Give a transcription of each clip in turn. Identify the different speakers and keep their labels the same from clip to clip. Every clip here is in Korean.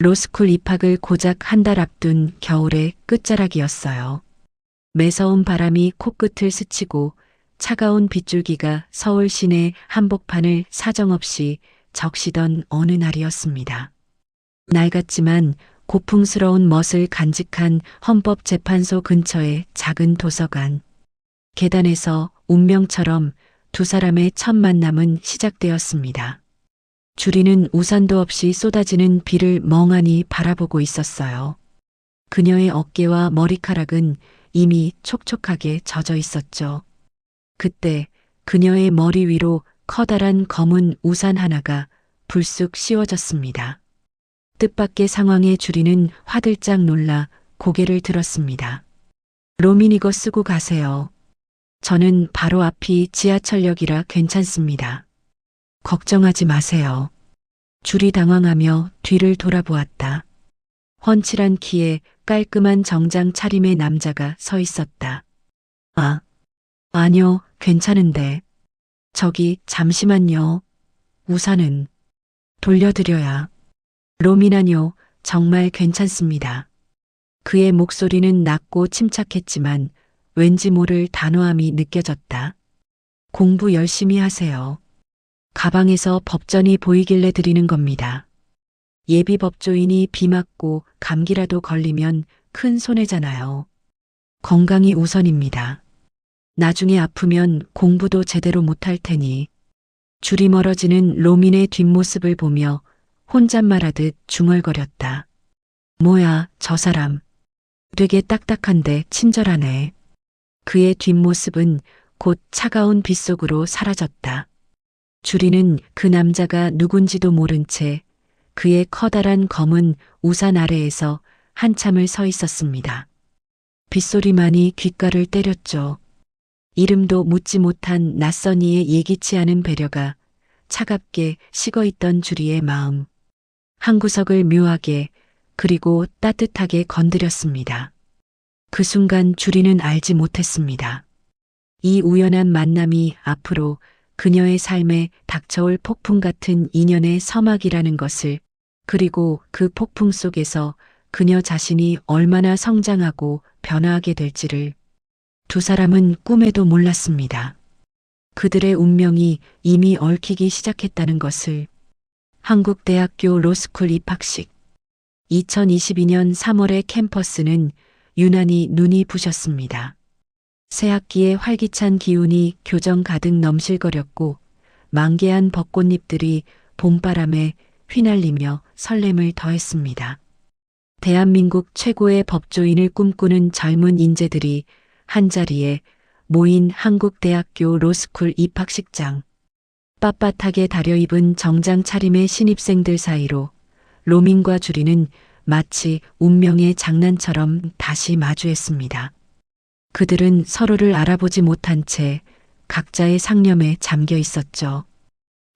Speaker 1: 로스쿨 입학을 고작 한 달 앞둔 겨울의 끝자락이었어요. 매서운 바람이 코끝을 스치고 차가운 빗줄기가 서울 시내 한복판을 사정없이 적시던 어느 날이었습니다. 낡았지만 고풍스러운 멋을 간직한 헌법재판소 근처의 작은 도서관. 계단에서 운명처럼 두 사람의 첫 만남은 시작되었습니다. 주리는 우산도 없이 쏟아지는 비를 멍하니 바라보고 있었어요. 그녀의 어깨와 머리카락은 이미 촉촉하게 젖어 있었죠. 그때 그녀의 머리 위로 커다란 검은 우산 하나가 불쑥 씌워졌습니다. 뜻밖의 상황에 주리는 화들짝 놀라 고개를 들었습니다. 로민, 이거 쓰고 가세요. 저는 바로 앞이 지하철역이라 괜찮습니다. 걱정하지 마세요. 주리 당황하며 뒤를 돌아보았다. 훤칠한 키에 깔끔한 정장 차림의 남자가 서 있었다. 아니요, 괜찮은데. 저기, 잠시만요. 우산은 돌려드려야. 로미나뇨, 정말 괜찮습니다. 그의 목소리는 낮고 침착했지만 왠지 모를 단호함이 느껴졌다. 공부 열심히 하세요. 가방에서 법전이 보이길래 드리는 겁니다. 예비 법조인이 비 맞고 감기라도 걸리면 큰 손해잖아요. 건강이 우선입니다. 나중에 아프면 공부도 제대로 못할 테니. 줄이 멀어지는 로민의 뒷모습을 보며 혼잣말하듯 중얼거렸다. 뭐야, 저 사람. 되게 딱딱한데 친절하네. 그의 뒷모습은 곧 차가운 빗속으로 사라졌다. 주리는 그 남자가 누군지도 모른 채 그의 커다란 검은 우산 아래에서 한참을 서 있었습니다. 빗소리만이 귓가를 때렸죠. 이름도 묻지 못한 낯선 이의 예기치 않은 배려가 차갑게 식어있던 주리의 마음. 한 구석을 묘하게 그리고 따뜻하게 건드렸습니다. 그 순간 주리는 알지 못했습니다. 이 우연한 만남이 앞으로 그녀의 삶에 닥쳐올 폭풍 같은 인연의 서막이라는 것을, 그리고 그 폭풍 속에서 그녀 자신이 얼마나 성장하고 변화하게 될지를 두 사람은 꿈에도 몰랐습니다. 그들의 운명이 이미 얽히기 시작했다는 것을. 한국대학교 로스쿨 입학식. 2022년 3월의 캠퍼스는 유난히 눈이 부셨습니다. 새 학기의 활기찬 기운이 교정 가득 넘실거렸고 만개한 벚꽃잎들이 봄바람에 휘날리며 설렘을 더했습니다. 대한민국 최고의 법조인을 꿈꾸는 젊은 인재들이 한자리에 모인 한국대학교 로스쿨 입학식장. 빳빳하게 다려입은 정장 차림의 신입생들 사이로 로민과 주리는 마치 운명의 장난처럼 다시 마주했습니다. 그들은 서로를 알아보지 못한 채 각자의 상념에 잠겨 있었죠.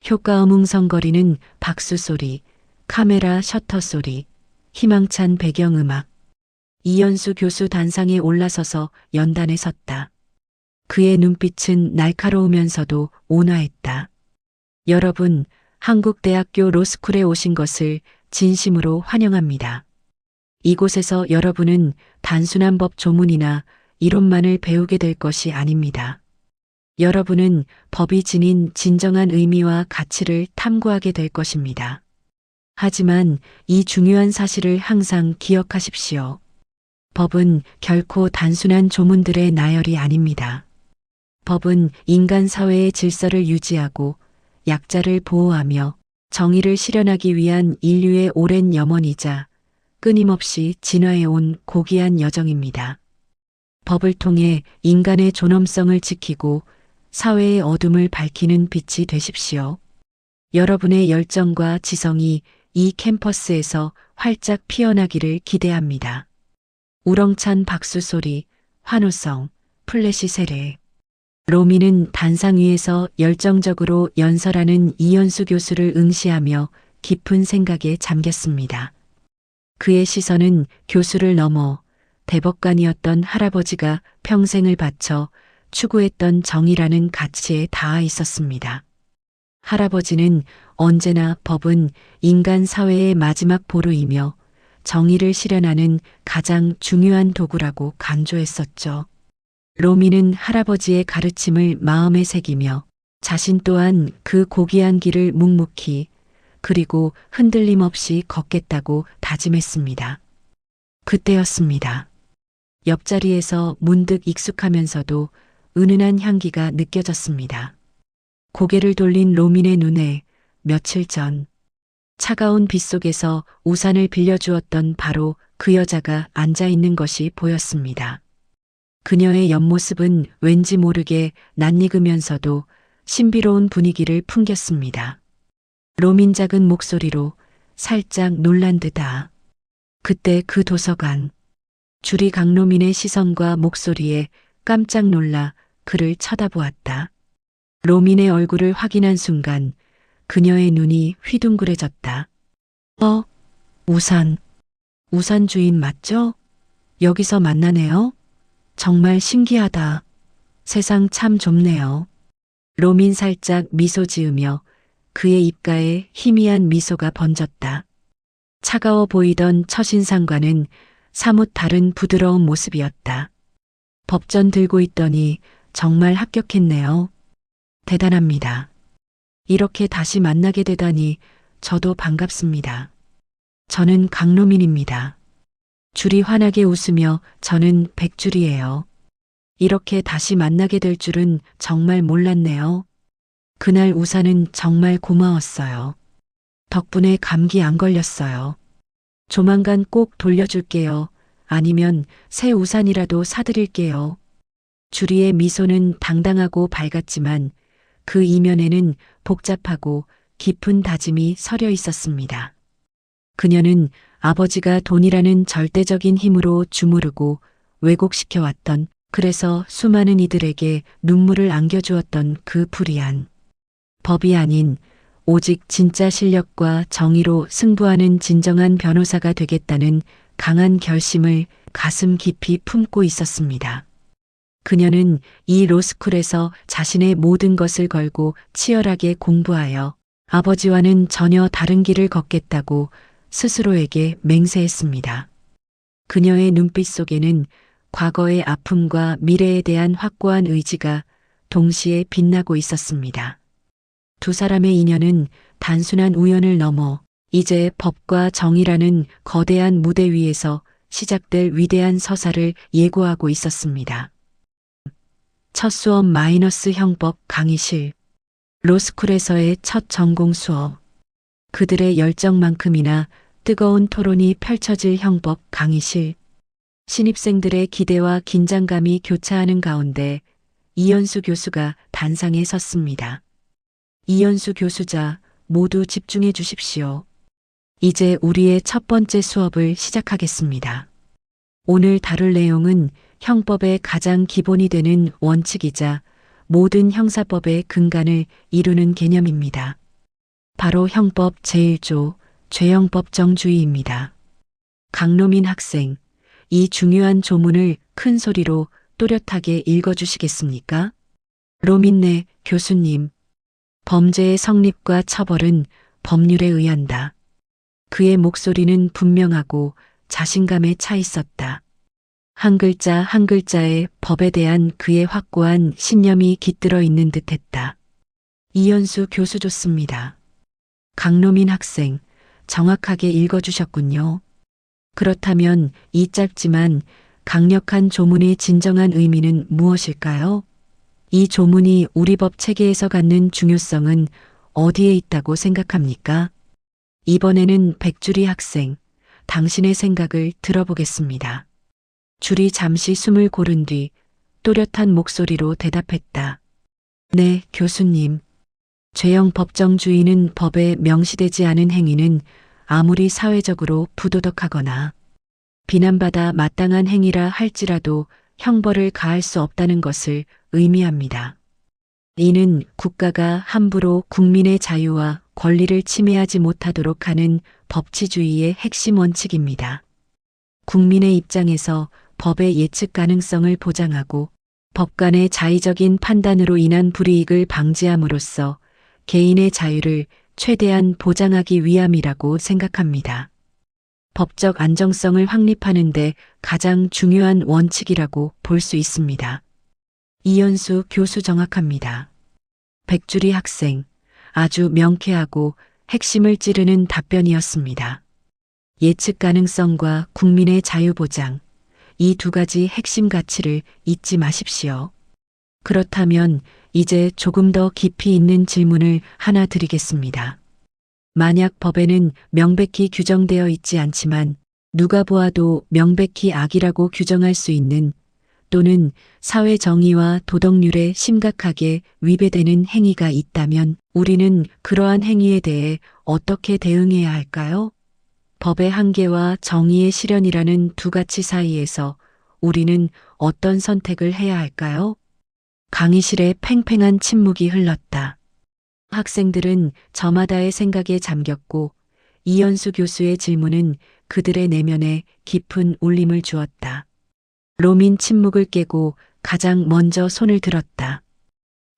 Speaker 1: 효과음 웅성거리는 박수 소리, 카메라 셔터 소리, 희망찬 배경음악. 이연수 교수 단상에 올라서서 연단에 섰다. 그의 눈빛은 날카로우면서도 온화했다. 여러분, 한국대학교 로스쿨에 오신 것을 진심으로 환영합니다. 이곳에서 여러분은 단순한 법 조문이나 이론만을 배우게 될 것이 아닙니다. 여러분은 법이 지닌 진정한 의미와 가치를 탐구하게 될 것입니다. 하지만 이 중요한 사실을 항상 기억하십시오. 법은 결코 단순한 조문들의 나열이 아닙니다. 법은 인간 사회의 질서를 유지하고 약자를 보호하며 정의를 실현하기 위한 인류의 오랜 염원이자 끊임없이 진화해온 고귀한 여정입니다. 법을 통해 인간의 존엄성을 지키고 사회의 어둠을 밝히는 빛이 되십시오. 여러분의 열정과 지성이 이 캠퍼스에서 활짝 피어나기를 기대합니다. 우렁찬 박수 소리, 환호성, 플래시 세례. 로미는 단상 위에서 열정적으로 연설하는 이연수 교수를 응시하며 깊은 생각에 잠겼습니다. 그의 시선은 교수를 넘어 대법관이었던 할아버지가 평생을 바쳐 추구했던 정의라는 가치에 닿아 있었습니다. 할아버지는 언제나 법은 인간 사회의 마지막 보루이며 정의를 실현하는 가장 중요한 도구라고 강조했었죠. 로미는 할아버지의 가르침을 마음에 새기며 자신 또한 그 고귀한 길을 묵묵히 그리고 흔들림 없이 걷겠다고 다짐했습니다. 그때였습니다. 옆자리에서 문득 익숙하면서도 은은한 향기가 느껴졌습니다. 고개를 돌린 로민의 눈에 며칠 전 차가운 빗속에서 우산을 빌려주었던 바로 그 여자가 앉아 있는 것이 보였습니다. 그녀의 옆모습은 왠지 모르게 낯익으면서도 신비로운 분위기를 풍겼습니다. 로민 작은 목소리로 살짝 놀란 듯아. 그때 그 도서관. 주리 강로민의 시선과 목소리에 깜짝 놀라 그를 쳐다보았다. 로민의 얼굴을 확인한 순간 그녀의 눈이 휘둥그레졌다. 우산. 우산 주인 맞죠? 여기서 만나네요? 정말 신기하다. 세상 참 좁네요. 로민 살짝 미소 지으며 그의 입가에 희미한 미소가 번졌다. 차가워 보이던 첫인상과는 사뭇 다른 부드러운 모습이었다. 법전 들고 있더니 정말 합격했네요. 대단합니다. 이렇게 다시 만나게 되다니 저도 반갑습니다. 저는 강로민입니다. 줄이 환하게 웃으며 저는 백줄이에요. 이렇게 다시 만나게 될 줄은 정말 몰랐네요. 그날 우산은 정말 고마웠어요. 덕분에 감기 안 걸렸어요. 조만간 꼭 돌려줄게요. 아니면 새 우산이라도 사드릴게요. 주리의 미소는 당당하고 밝았지만 그 이면에는 복잡하고 깊은 다짐이 서려 있었습니다. 그녀는 아버지가 돈이라는 절대적인 힘으로 주무르고 왜곡시켜왔던, 그래서 수많은 이들에게 눈물을 안겨주었던 그 불의한 법이 아닌 오직 진짜 실력과 정의로 승부하는 진정한 변호사가 되겠다는 강한 결심을 가슴 깊이 품고 있었습니다. 그녀는 이 로스쿨에서 자신의 모든 것을 걸고 치열하게 공부하여 아버지와는 전혀 다른 길을 걷겠다고 스스로에게 맹세했습니다. 그녀의 눈빛 속에는 과거의 아픔과 미래에 대한 확고한 의지가 동시에 빛나고 있었습니다. 두 사람의 인연은 단순한 우연을 넘어 이제 법과 정의라는 거대한 무대 위에서 시작될 위대한 서사를 예고하고 있었습니다. 첫 수업 마이너스 형법 강의실. 로스쿨에서의 첫 전공 수업. 그들의 열정만큼이나 뜨거운 토론이 펼쳐질 형법 강의실. 신입생들의 기대와 긴장감이 교차하는 가운데 이현수 교수가 단상에 섰습니다. 이현수 교수자, 모두 집중해 주십시오. 이제 우리의 첫 번째 수업을 시작하겠습니다. 오늘 다룰 내용은 형법의 가장 기본이 되는 원칙이자 모든 형사법의 근간을 이루는 개념입니다. 바로 형법 제1조 죄형법정주의입니다. 강로민 학생, 이 중요한 조문을 큰 소리로 또렷하게 읽어주시겠습니까? 로민네 교수님, 범죄의 성립과 처벌은 법률에 의한다. 그의 목소리는 분명하고 자신감에 차 있었다. 한 글자 한 글자에 법에 대한 그의 확고한 신념이 깃들어 있는 듯했다. 이현수 교수 좋습니다. 강로민 학생, 정확하게 읽어주셨군요. 그렇다면 이 짧지만 강력한 조문의 진정한 의미는 무엇일까요? 이 조문이 우리 법 체계에서 갖는 중요성은 어디에 있다고 생각합니까? 이번에는 백주리 학생, 당신의 생각을 들어보겠습니다. 줄이 잠시 숨을 고른 뒤 또렷한 목소리로 대답했다. 네, 교수님. 죄형 법정주의는 법에 명시되지 않은 행위는 아무리 사회적으로 부도덕하거나 비난받아 마땅한 행위라 할지라도 형벌을 가할 수 없다는 것을 의미합니다. 이는 국가가 함부로 국민의 자유와 권리를 침해하지 못하도록 하는 법치주의의 핵심 원칙입니다. 국민의 입장에서 법의 예측 가능성을 보장하고 법관의 자의적인 판단으로 인한 불이익을 방지함으로써 개인의 자유를 최대한 보장하기 위함이라고 생각합니다. 법적 안정성을 확립하는데 가장 중요한 원칙이라고 볼 수 있습니다. 이현수 교수 정확합니다. 백주리 학생, 아주 명쾌하고 핵심을 찌르는 답변이었습니다. 예측 가능성과 국민의 자유 보장, 이 두 가지 핵심 가치를 잊지 마십시오. 그렇다면 이제 조금 더 깊이 있는 질문을 하나 드리겠습니다. 만약 법에는 명백히 규정되어 있지 않지만 누가 보아도 명백히 악이라고 규정할 수 있는 또는 사회 정의와 도덕률에 심각하게 위배되는 행위가 있다면 우리는 그러한 행위에 대해 어떻게 대응해야 할까요? 법의 한계와 정의의 실현이라는 두 가치 사이에서 우리는 어떤 선택을 해야 할까요? 강의실에 팽팽한 침묵이 흘렀다. 학생들은 저마다의 생각에 잠겼고 이현수 교수의 질문은 그들의 내면에 깊은 울림을 주었다. 로민 침묵을 깨고 가장 먼저 손을 들었다.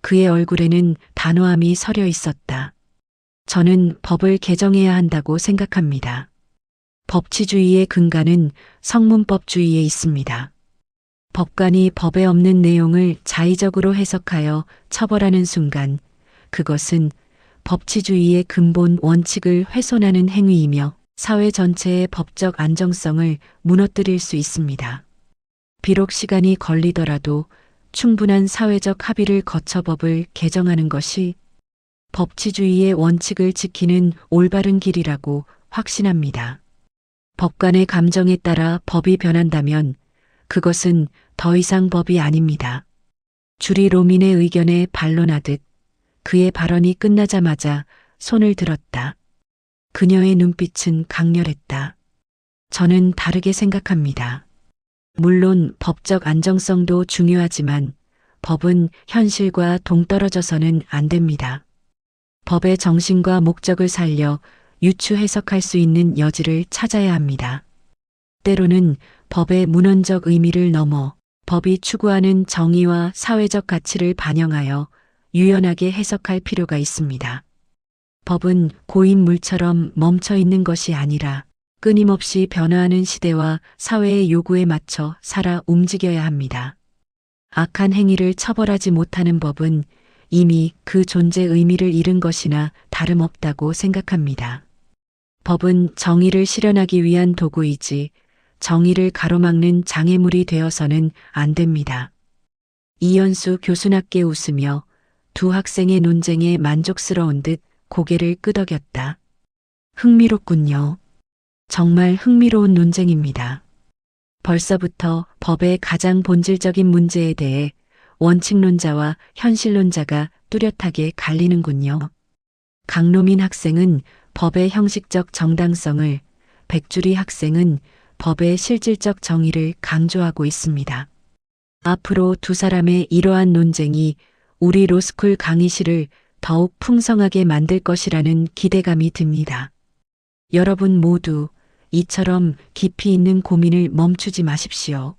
Speaker 1: 그의 얼굴에는 단호함이 서려 있었다. 저는 법을 개정해야 한다고 생각합니다. 법치주의의 근간은 성문법주의에 있습니다. 법관이 법에 없는 내용을 자의적으로 해석하여 처벌하는 순간 그것은 법치주의의 근본 원칙을 훼손하는 행위이며 사회 전체의 법적 안정성을 무너뜨릴 수 있습니다. 비록 시간이 걸리더라도 충분한 사회적 합의를 거쳐 법을 개정하는 것이 법치주의의 원칙을 지키는 올바른 길이라고 확신합니다. 법관의 감정에 따라 법이 변한다면 그것은 더 이상 법이 아닙니다. 주리 로민의 의견에 반론하듯 그의 발언이 끝나자마자 손을 들었다. 그녀의 눈빛은 강렬했다. 저는 다르게 생각합니다. 물론 법적 안정성도 중요하지만 법은 현실과 동떨어져서는 안 됩니다. 법의 정신과 목적을 살려 유추 해석할 수 있는 여지를 찾아야 합니다. 때로는 법의 문헌적 의미를 넘어 법이 추구하는 정의와 사회적 가치를 반영하여 유연하게 해석할 필요가 있습니다. 법은 고인물처럼 멈춰 있는 것이 아니라 끊임없이 변화하는 시대와 사회의 요구에 맞춰 살아 움직여야 합니다. 악한 행위를 처벌하지 못하는 법은 이미 그 존재 의미를 잃은 것이나 다름없다고 생각합니다. 법은 정의를 실현하기 위한 도구이지 정의를 가로막는 장애물이 되어서는 안 됩니다. 이현수 교수답게 웃으며 두 학생의 논쟁에 만족스러운 듯 고개를 끄덕였다. 흥미롭군요. 정말 흥미로운 논쟁입니다. 벌써부터 법의 가장 본질적인 문제에 대해 원칙론자와 현실론자가 뚜렷하게 갈리는군요. 강로민 학생은 법의 형식적 정당성을, 백주리 학생은 법의 실질적 정의를 강조하고 있습니다. 앞으로 두 사람의 이러한 논쟁이 우리 로스쿨 강의실을 더욱 풍성하게 만들 것이라는 기대감이 듭니다. 여러분 모두 이처럼 깊이 있는 고민을 멈추지 마십시오.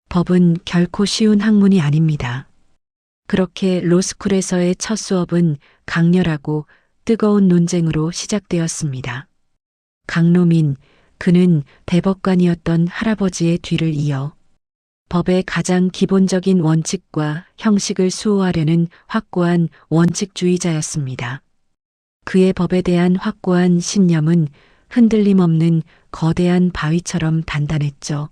Speaker 1: 법은 결코 쉬운 학문이 아닙니다. 그렇게 로스쿨에서의 첫 수업은 강렬하고 뜨거운 논쟁으로 시작되었습니다. 강로민, 그는 대법관이었던 할아버지의 뒤를 이어 법의 가장 기본적인 원칙과 형식을 수호하려는 확고한 원칙주의자였습니다. 그의 법에 대한 확고한 신념은 흔들림 없는 거대한 바위처럼 단단했죠.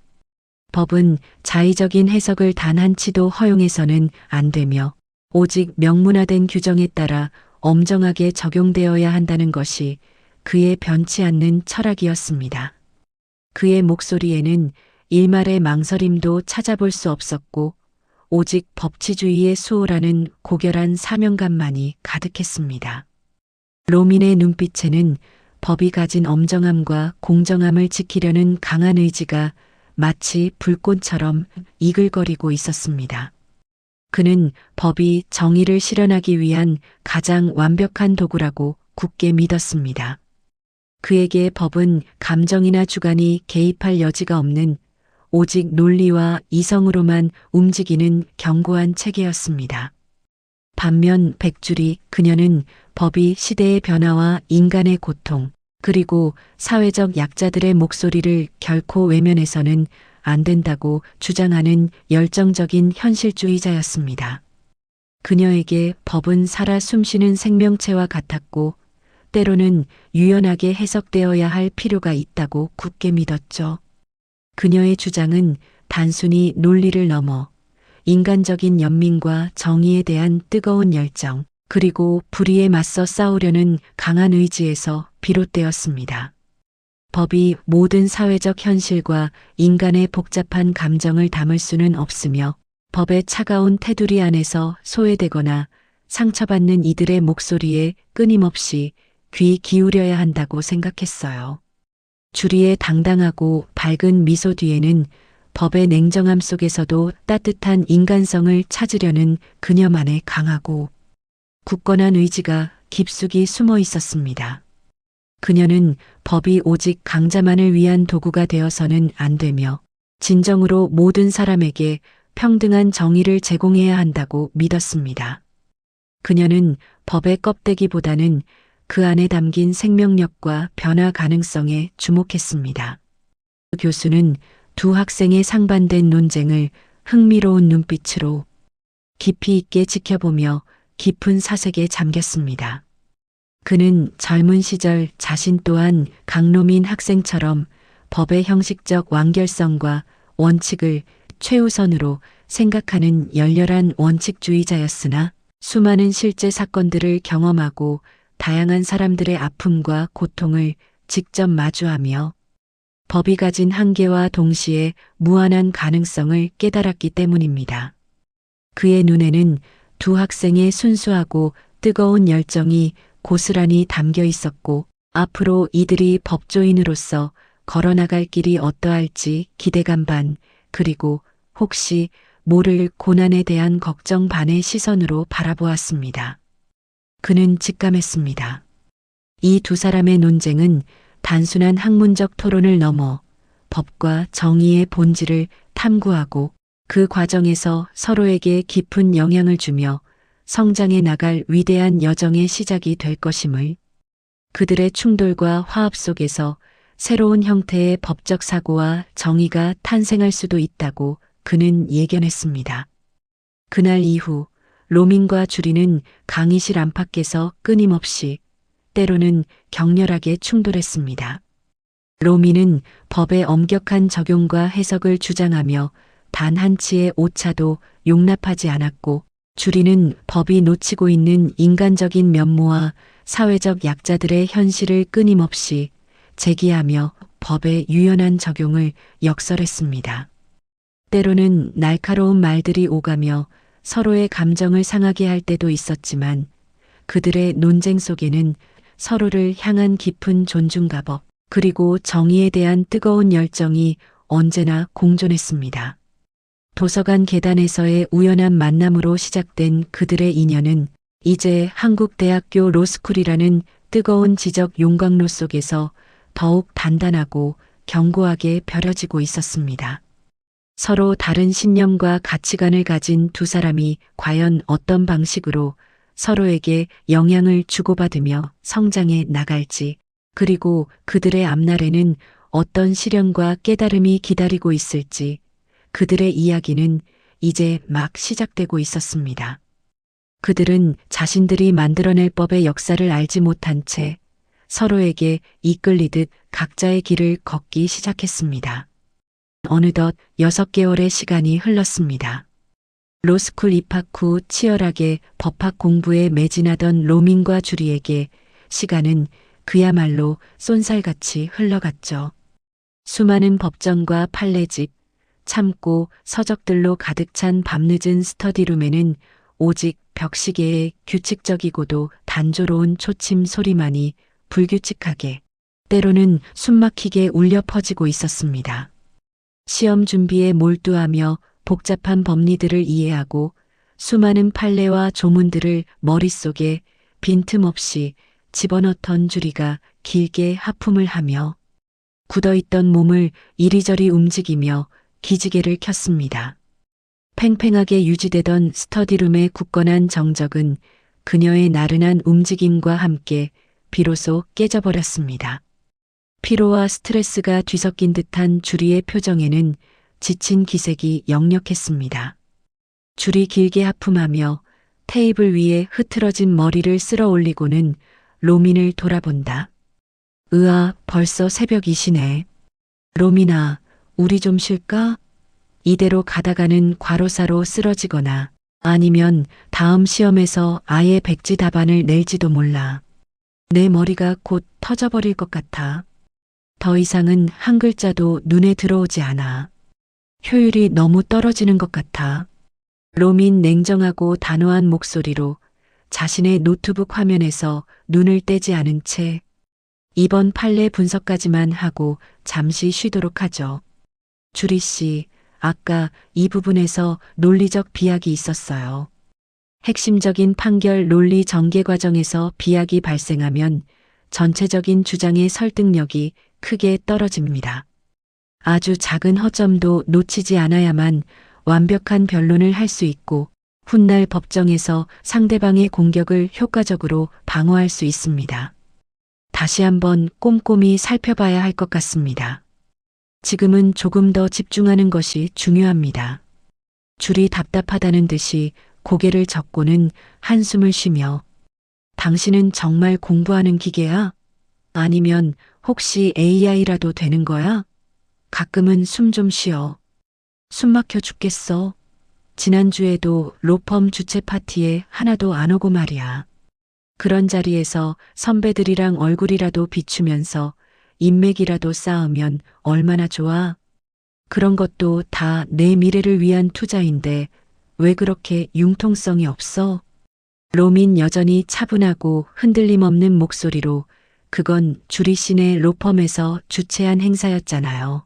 Speaker 1: 법은 자의적인 해석을 단 한치도 허용해서는 안 되며 오직 명문화된 규정에 따라 엄정하게 적용되어야 한다는 것이 그의 변치 않는 철학이었습니다. 그의 목소리에는 일말의 망설임도 찾아볼 수 없었고 오직 법치주의의 수호라는 고결한 사명감만이 가득했습니다. 로민의 눈빛에는 법이 가진 엄정함과 공정함을 지키려는 강한 의지가 마치 불꽃처럼 이글거리고 있었습니다. 그는 법이 정의를 실현하기 위한 가장 완벽한 도구라고 굳게 믿었습니다. 그에게 법은 감정이나 주관이 개입할 여지가 없는 오직 논리와 이성으로만 움직이는 견고한 체계였습니다. 반면 백주리 그녀는 법이 시대의 변화와 인간의 고통, 그리고 사회적 약자들의 목소리를 결코 외면해서는 안 된다고 주장하는 열정적인 현실주의자였습니다. 그녀에게 법은 살아 숨쉬는 생명체와 같았고 때로는 유연하게 해석되어야 할 필요가 있다고 굳게 믿었죠. 그녀의 주장은 단순히 논리를 넘어 인간적인 연민과 정의에 대한 뜨거운 열정, 그리고 불의에 맞서 싸우려는 강한 의지에서 비롯되었습니다. 법이 모든 사회적 현실과 인간의 복잡한 감정을 담을 수는 없으며 법의 차가운 테두리 안에서 소외되거나 상처받는 이들의 목소리에 끊임없이 귀 기울여야 한다고 생각했어요. 주리의 당당하고 밝은 미소 뒤에는 법의 냉정함 속에서도 따뜻한 인간성을 찾으려는 그녀만의 강하고 굳건한 의지가 깊숙이 숨어 있었습니다. 그녀는 법이 오직 강자만을 위한 도구가 되어서는 안 되며 진정으로 모든 사람에게 평등한 정의를 제공해야 한다고 믿었습니다. 그녀는 법의 껍데기보다는 그 안에 담긴 생명력과 변화 가능성에 주목했습니다. 교수는 두 학생의 상반된 논쟁을 흥미로운 눈빛으로 깊이 있게 지켜보며 깊은 사색에 잠겼습니다. 그는 젊은 시절 자신 또한 강로민 학생처럼 법의 형식적 완결성과 원칙을 최우선으로 생각하는 열렬한 원칙주의자였으나 수많은 실제 사건들을 경험하고 다양한 사람들의 아픔과 고통을 직접 마주하며 법이 가진 한계와 동시에 무한한 가능성을 깨달았기 때문입니다. 그의 눈에는 두 학생의 순수하고 뜨거운 열정이 고스란히 담겨 있었고 앞으로 이들이 법조인으로서 걸어나갈 길이 어떠할지 기대감 반, 그리고 혹시 모를 고난에 대한 걱정 반의 시선으로 바라보았습니다. 그는 직감했습니다. 이 두 사람의 논쟁은 단순한 학문적 토론을 넘어 법과 정의의 본질을 탐구하고 그 과정에서 서로에게 깊은 영향을 주며 성장해 나갈 위대한 여정의 시작이 될 것임을, 그들의 충돌과 화합 속에서 새로운 형태의 법적 사고와 정의가 탄생할 수도 있다고 그는 예견했습니다. 그날 이후 로민과 주리는 강의실 안팎에서 끊임없이 때로는 격렬하게 충돌했습니다. 로민은 법의 엄격한 적용과 해석을 주장하며 단 한치의 오차도 용납하지 않았고 주리는 법이 놓치고 있는 인간적인 면모와 사회적 약자들의 현실을 끊임없이 제기하며 법의 유연한 적용을 역설했습니다. 때로는 날카로운 말들이 오가며 서로의 감정을 상하게 할 때도 있었지만 그들의 논쟁 속에는 서로를 향한 깊은 존중과 법, 그리고 정의에 대한 뜨거운 열정이 언제나 공존했습니다. 도서관 계단에서의 우연한 만남으로 시작된 그들의 인연은 이제 한국대학교 로스쿨이라는 뜨거운 지적 용광로 속에서 더욱 단단하고 견고하게 벼려지고 있었습니다. 서로 다른 신념과 가치관을 가진 두 사람이 과연 어떤 방식으로 서로에게 영향을 주고받으며 성장해 나갈지, 그리고 그들의 앞날에는 어떤 시련과 깨달음이 기다리고 있을지, 그들의 이야기는 이제 막 시작되고 있었습니다. 그들은 자신들이 만들어낼 법의 역사를 알지 못한 채 서로에게 이끌리듯 각자의 길을 걷기 시작했습니다. 어느덧 6개월의 시간이 흘렀습니다. 로스쿨 입학 후 치열하게 법학 공부에 매진하던 로민과 주리에게 시간은 그야말로 쏜살같이 흘러갔죠. 수많은 법정과 판례집, 참고 서적들로 가득 찬 밤늦은 스터디룸에는 오직 벽시계의 규칙적이고도 단조로운 초침 소리만이 불규칙하게, 때로는 숨막히게 울려 퍼지고 있었습니다. 시험 준비에 몰두하며 복잡한 법리들을 이해하고 수많은 판례와 조문들을 머릿속에 빈틈없이 집어넣던 주리가 길게 하품을 하며 굳어있던 몸을 이리저리 움직이며 기지개를 켰습니다. 팽팽하게 유지되던 스터디룸의 굳건한 정적은 그녀의 나른한 움직임과 함께 비로소 깨져버렸습니다. 피로와 스트레스가 뒤섞인 듯한 주리의 표정에는 지친 기색이 역력했습니다. 줄이 길게 하품하며 테이블 위에 흐트러진 머리를 쓸어 올리고는 로민을 돌아본다. 으아, 벌써 새벽이시네. 로민아, 우리 좀 쉴까? 이대로 가다가는 과로사로 쓰러지거나 아니면 다음 시험에서 아예 백지 답안을 낼지도 몰라. 내 머리가 곧 터져버릴 것 같아. 더 이상은 한 글자도 눈에 들어오지 않아. 효율이 너무 떨어지는 것 같아. 로민 냉정하고 단호한 목소리로 자신의 노트북 화면에서 눈을 떼지 않은 채 이번 판례 분석까지만 하고 잠시 쉬도록 하죠. 주리 씨, 아까 이 부분에서 논리적 비약이 있었어요. 핵심적인 판결 논리 전개 과정에서 비약이 발생하면 전체적인 주장의 설득력이 크게 떨어집니다. 아주 작은 허점도 놓치지 않아야만 완벽한 변론을 할 수 있고 훗날 법정에서 상대방의 공격을 효과적으로 방어할 수 있습니다. 다시 한번 꼼꼼히 살펴봐야 할 것 같습니다. 지금은 조금 더 집중하는 것이 중요합니다. 줄이 답답하다는 듯이 고개를 젓고는 한숨을 쉬며 당신은 정말 공부하는 기계야? 아니면 혹시 AI라도 되는 거야? 가끔은 숨 좀 쉬어. 숨 막혀 죽겠어. 지난주에도 로펌 주최 파티에 하나도 안 오고 말이야. 그런 자리에서 선배들이랑 얼굴이라도 비추면서 인맥이라도 쌓으면 얼마나 좋아. 그런 것도 다 내 미래를 위한 투자인데 왜 그렇게 융통성이 없어? 로민 여전히 차분하고 흔들림 없는 목소리로 그건 주리 씨네 로펌에서 주최한 행사였잖아요.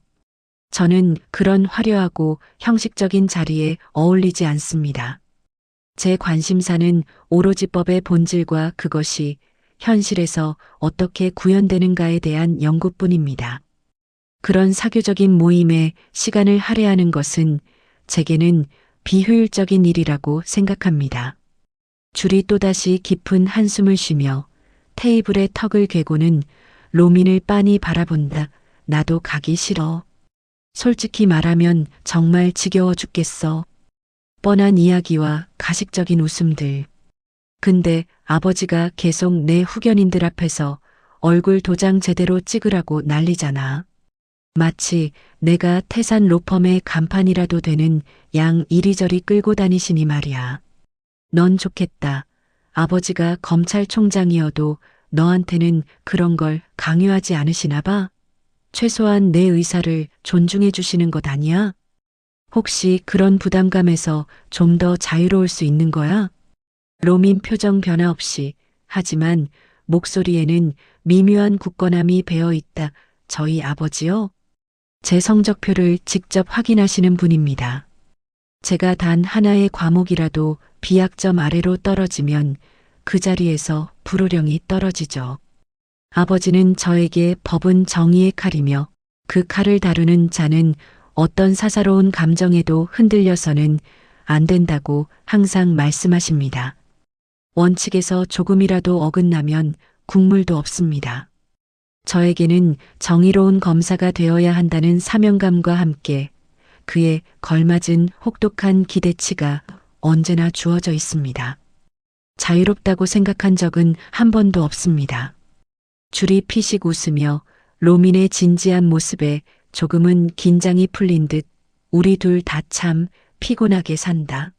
Speaker 1: 저는 그런 화려하고 형식적인 자리에 어울리지 않습니다. 제 관심사는 오로지 법의 본질과 그것이 현실에서 어떻게 구현되는가에 대한 연구뿐입니다. 그런 사교적인 모임에 시간을 할애하는 것은 제게는 비효율적인 일이라고 생각합니다. 줄이 또다시 깊은 한숨을 쉬며 테이블에 턱을 괴고는 로민을 빤히 바라본다. 나도 가기 싫어. 솔직히 말하면 정말 지겨워 죽겠어. 뻔한 이야기와 가식적인 웃음들. 근데 아버지가 계속 내 후견인들 앞에서 얼굴 도장 제대로 찍으라고 난리잖아. 마치 내가 태산 로펌의 간판이라도 되는 양 이리저리 끌고 다니시니 말이야. 넌 좋겠다. 아버지가 검찰총장이어도 너한테는 그런 걸 강요하지 않으시나 봐? 최소한 내 의사를 존중해 주시는 것 아니야? 혹시 그런 부담감에서 좀 더 자유로울 수 있는 거야? 로민 표정 변화 없이 하지만 목소리에는 미묘한 굳건함이 배어 있다. 저희 아버지요? 제 성적표를 직접 확인하시는 분입니다. 제가 단 하나의 과목이라도 비약점 아래로 떨어지면 그 자리에서 불호령이 떨어지죠. 아버지는 저에게 법은 정의의 칼이며 그 칼을 다루는 자는 어떤 사사로운 감정에도 흔들려서는 안 된다고 항상 말씀하십니다. 원칙에서 조금이라도 어긋나면 국물도 없습니다. 저에게는 정의로운 검사가 되어야 한다는 사명감과 함께 그에 걸맞은 혹독한 기대치가 언제나 주어져 있습니다. 자유롭다고 생각한 적은 한 번도 없습니다. 줄이 피식 웃으며 로민의 진지한 모습에 조금은 긴장이 풀린 듯 우리 둘 다 참 피곤하게 산다.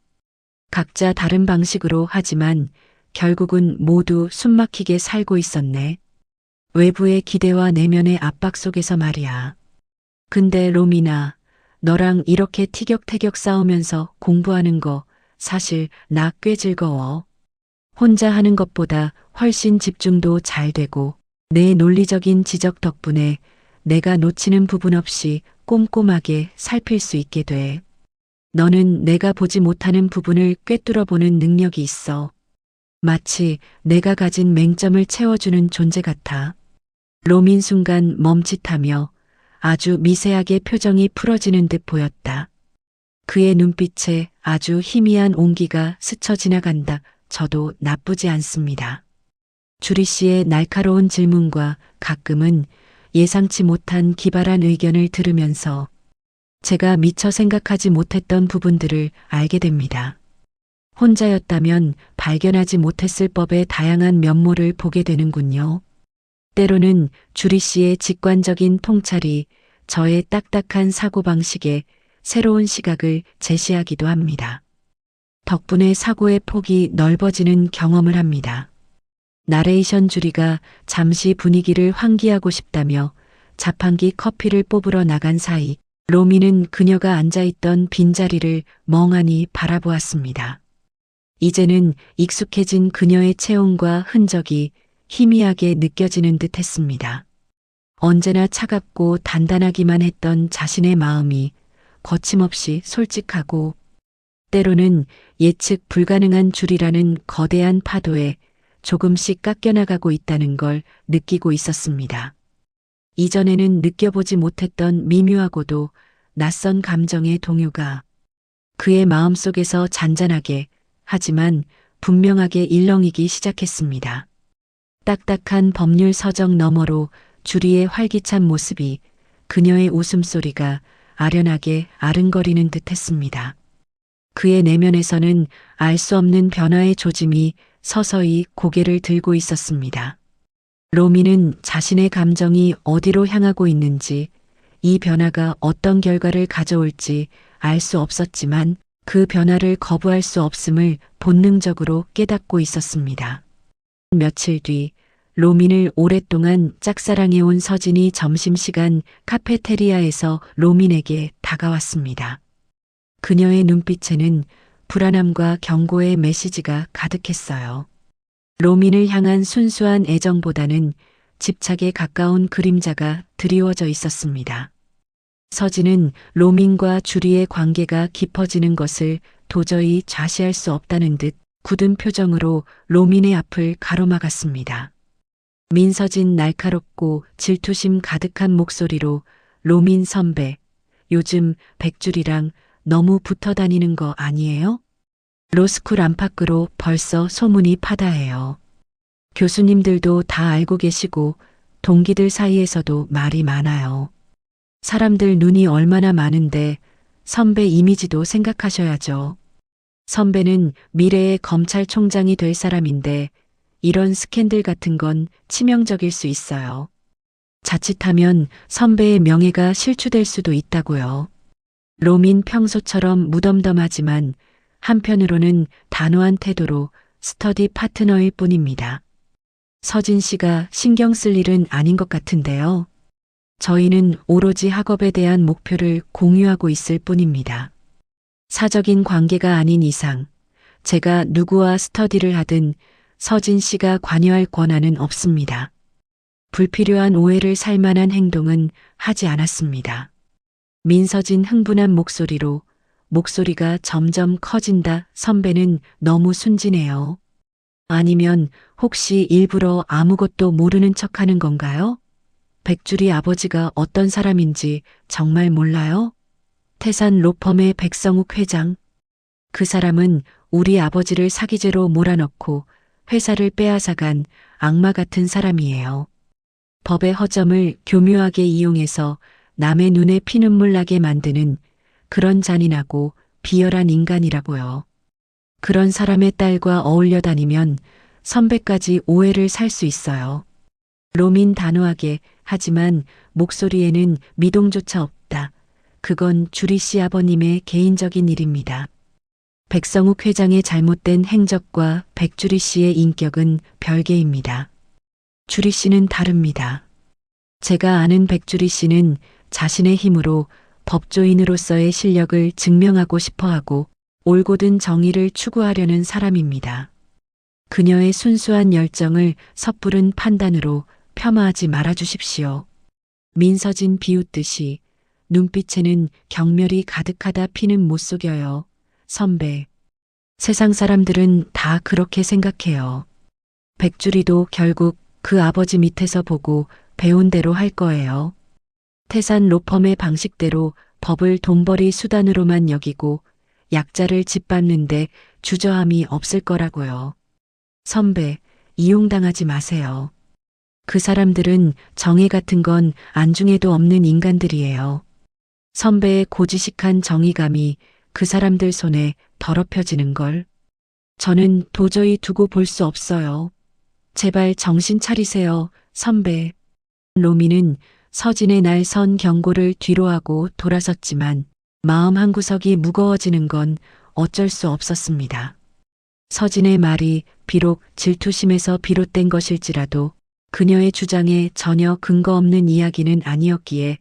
Speaker 1: 각자 다른 방식으로 하지만 결국은 모두 숨막히게 살고 있었네. 외부의 기대와 내면의 압박 속에서 말이야. 근데 로민아, 너랑 이렇게 티격태격 싸우면서 공부하는 거 사실 나 꽤 즐거워. 혼자 하는 것보다 훨씬 집중도 잘 되고 내 논리적인 지적 덕분에 내가 놓치는 부분 없이 꼼꼼하게 살필 수 있게 돼. 너는 내가 보지 못하는 부분을 꿰뚫어 보는 능력이 있어. 마치 내가 가진 맹점을 채워주는 존재 같아. 로민 순간 멈칫하며 아주 미세하게 표정이 풀어지는 듯 보였다. 그의 눈빛에 아주 희미한 온기가 스쳐 지나간다. 저도 나쁘지 않습니다. 주리 씨의 날카로운 질문과 가끔은 예상치 못한 기발한 의견을 들으면서 제가 미처 생각하지 못했던 부분들을 알게 됩니다. 혼자였다면 발견하지 못했을 법의 다양한 면모를 보게 되는군요. 때로는 주리 씨의 직관적인 통찰이 저의 딱딱한 사고방식에 새로운 시각을 제시하기도 합니다. 덕분에 사고의 폭이 넓어지는 경험을 합니다. 나레이션 주리가 잠시 분위기를 환기하고 싶다며 자판기 커피를 뽑으러 나간 사이 로미는 그녀가 앉아있던 빈자리를 멍하니 바라보았습니다. 이제는 익숙해진 그녀의 체온과 흔적이 희미하게 느껴지는 듯 했습니다. 언제나 차갑고 단단하기만 했던 자신의 마음이 거침없이 솔직하고 때로는 예측 불가능한 줄이라는 거대한 파도에 조금씩 깎여나가고 있다는 걸 느끼고 있었습니다. 이전에는 느껴보지 못했던 미묘하고도 낯선 감정의 동요가 그의 마음속에서 잔잔하게 하지만 분명하게 일렁이기 시작했습니다. 딱딱한 법률 서적 너머로 주리의 활기찬 모습이 그녀의 웃음소리가 아련하게 아른거리는 듯 했습니다. 그의 내면에서는 알 수 없는 변화의 조짐이 서서히 고개를 들고 있었습니다. 로미는 자신의 감정이 어디로 향하고 있는지, 이 변화가 어떤 결과를 가져올지 알 수 없었지만 그 변화를 거부할 수 없음을 본능적으로 깨닫고 있었습니다. 며칠 뒤 로민을 오랫동안 짝사랑해온 서진이 점심시간 카페테리아에서 로민에게 다가왔습니다. 그녀의 눈빛에는 불안함과 경고의 메시지가 가득했어요. 로민을 향한 순수한 애정보다는 집착에 가까운 그림자가 드리워져 있었습니다. 서진은 로민과 주리의 관계가 깊어지는 것을 도저히 좌시할 수 없다는 듯 굳은 표정으로 로민의 앞을 가로막았습니다. 민서진 날카롭고 질투심 가득한 목소리로 로민 선배, 요즘 백줄이랑 너무 붙어 다니는 거 아니에요? 로스쿨 안팎으로 벌써 소문이 파다해요. 교수님들도 다 알고 계시고 동기들 사이에서도 말이 많아요. 사람들 눈이 얼마나 많은데 선배 이미지도 생각하셔야죠. 선배는 미래의 검찰총장이 될 사람인데 이런 스캔들 같은 건 치명적일 수 있어요. 자칫하면 선배의 명예가 실추될 수도 있다고요. 로민 평소처럼 무덤덤하지만 한편으로는 단호한 태도로 스터디 파트너일 뿐입니다. 서진 씨가 신경 쓸 일은 아닌 것 같은데요. 저희는 오로지 학업에 대한 목표를 공유하고 있을 뿐입니다. 사적인 관계가 아닌 이상 제가 누구와 스터디를 하든 서진 씨가 관여할 권한은 없습니다. 불필요한 오해를 살 만한 행동은 하지 않았습니다. 민서진 흥분한 목소리가 점점 커진다. 선배는 너무 순진해요. 아니면 혹시 일부러 아무것도 모르는 척하는 건가요? 백줄이 아버지가 어떤 사람인지 정말 몰라요? 태산 로펌의 백성욱 회장. 그 사람은 우리 아버지를 사기죄로 몰아넣고 회사를 빼앗아간 악마 같은 사람이에요. 법의 허점을 교묘하게 이용해서 남의 눈에 피눈물 나게 만드는 그런 잔인하고 비열한 인간이라고요. 그런 사람의 딸과 어울려 다니면 선배까지 오해를 살 수 있어요. 로민 단호하게 하지만 목소리에는 미동조차 없다. 그건 주리 씨 아버님의 개인적인 일입니다. 백성욱 회장의 잘못된 행적과 백주리 씨의 인격은 별개입니다. 주리 씨는 다릅니다. 제가 아는 백주리 씨는 자신의 힘으로 법조인으로서의 실력을 증명하고 싶어하고 올곧은 정의를 추구하려는 사람입니다. 그녀의 순수한 열정을 섣부른 판단으로 폄하하지 말아주십시오. 민서진 비웃듯이 눈빛에는 경멸이 가득하다. 피는 못 속여요. 선배. 세상 사람들은 다 그렇게 생각해요. 백주리도 결국 그 아버지 밑에서 보고 배운 대로 할 거예요. 태산 로펌의 방식대로 법을 돈벌이 수단으로만 여기고 약자를 짓밟는데 주저함이 없을 거라고요. 선배, 이용당하지 마세요. 그 사람들은 정의 같은 건 안중에도 없는 인간들이에요. 선배의 고지식한 정의감이 그 사람들 손에 더럽혀지는 걸 저는 도저히 두고 볼 수 없어요. 제발 정신 차리세요, 선배. 로미는 서진의 날 선 경고를 뒤로하고 돌아섰지만 마음 한구석이 무거워지는 건 어쩔 수 없었습니다. 서진의 말이 비록 질투심에서 비롯된 것일지라도 그녀의 주장에 전혀 근거 없는 이야기는 아니었기에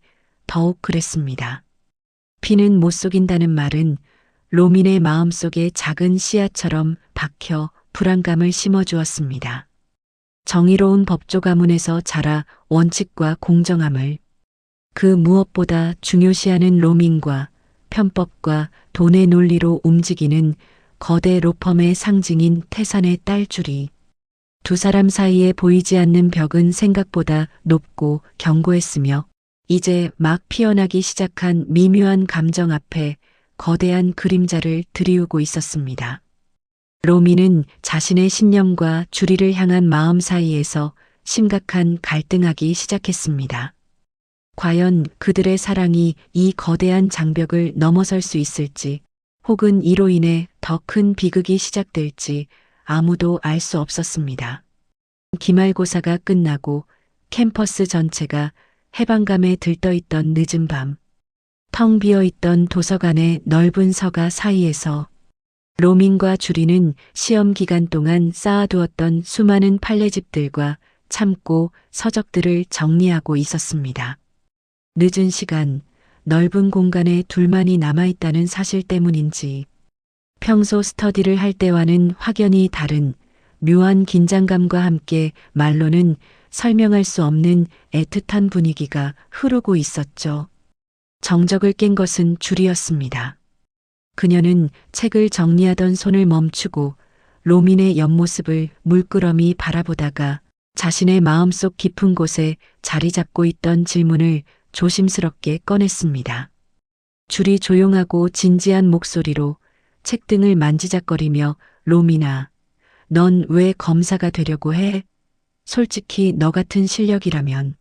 Speaker 1: 더욱 그랬습니다. 피는 못 속인다는 말은 로민의 마음속에 작은 씨앗처럼 박혀 불안감을 심어주었습니다. 정의로운 법조 가문에서 자라 원칙과 공정함을 그 무엇보다 중요시하는 로민과 편법과 돈의 논리로 움직이는 거대 로펌의 상징인 태산의 딸줄이 두 사람 사이에 보이지 않는 벽은 생각보다 높고 견고했으며 이제 막 피어나기 시작한 미묘한 감정 앞에 거대한 그림자를 들이우고 있었습니다. 로미는 자신의 신념과 주리를 향한 마음 사이에서 심각한 갈등하기 시작했습니다. 과연 그들의 사랑이 이 거대한 장벽을 넘어설 수 있을지 혹은 이로 인해 더 큰 비극이 시작될지 아무도 알 수 없었습니다. 기말고사가 끝나고 캠퍼스 전체가 해방감에 들떠있던 늦은 밤, 텅 비어있던 도서관의 넓은 서가 사이에서 로민과 주리는 시험 기간 동안 쌓아두었던 수많은 판례집들과 참고 서적들을 정리하고 있었습니다. 늦은 시간, 넓은 공간에 둘만이 남아있다는 사실 때문인지 평소 스터디를 할 때와는 확연히 다른 묘한 긴장감과 함께 말로는 설명할 수 없는 애틋한 분위기가 흐르고 있었죠. 정적을 깬 것은 주리였습니다. 그녀는 책을 정리하던 손을 멈추고 로민의 옆모습을 물끄러미 바라보다가 자신의 마음속 깊은 곳에 자리 잡고 있던 질문을 조심스럽게 꺼냈습니다. 주리 조용하고 진지한 목소리로 책등을 만지작거리며 로민아, 넌 왜 검사가 되려고 해? 솔직히 너 같은 실력이라면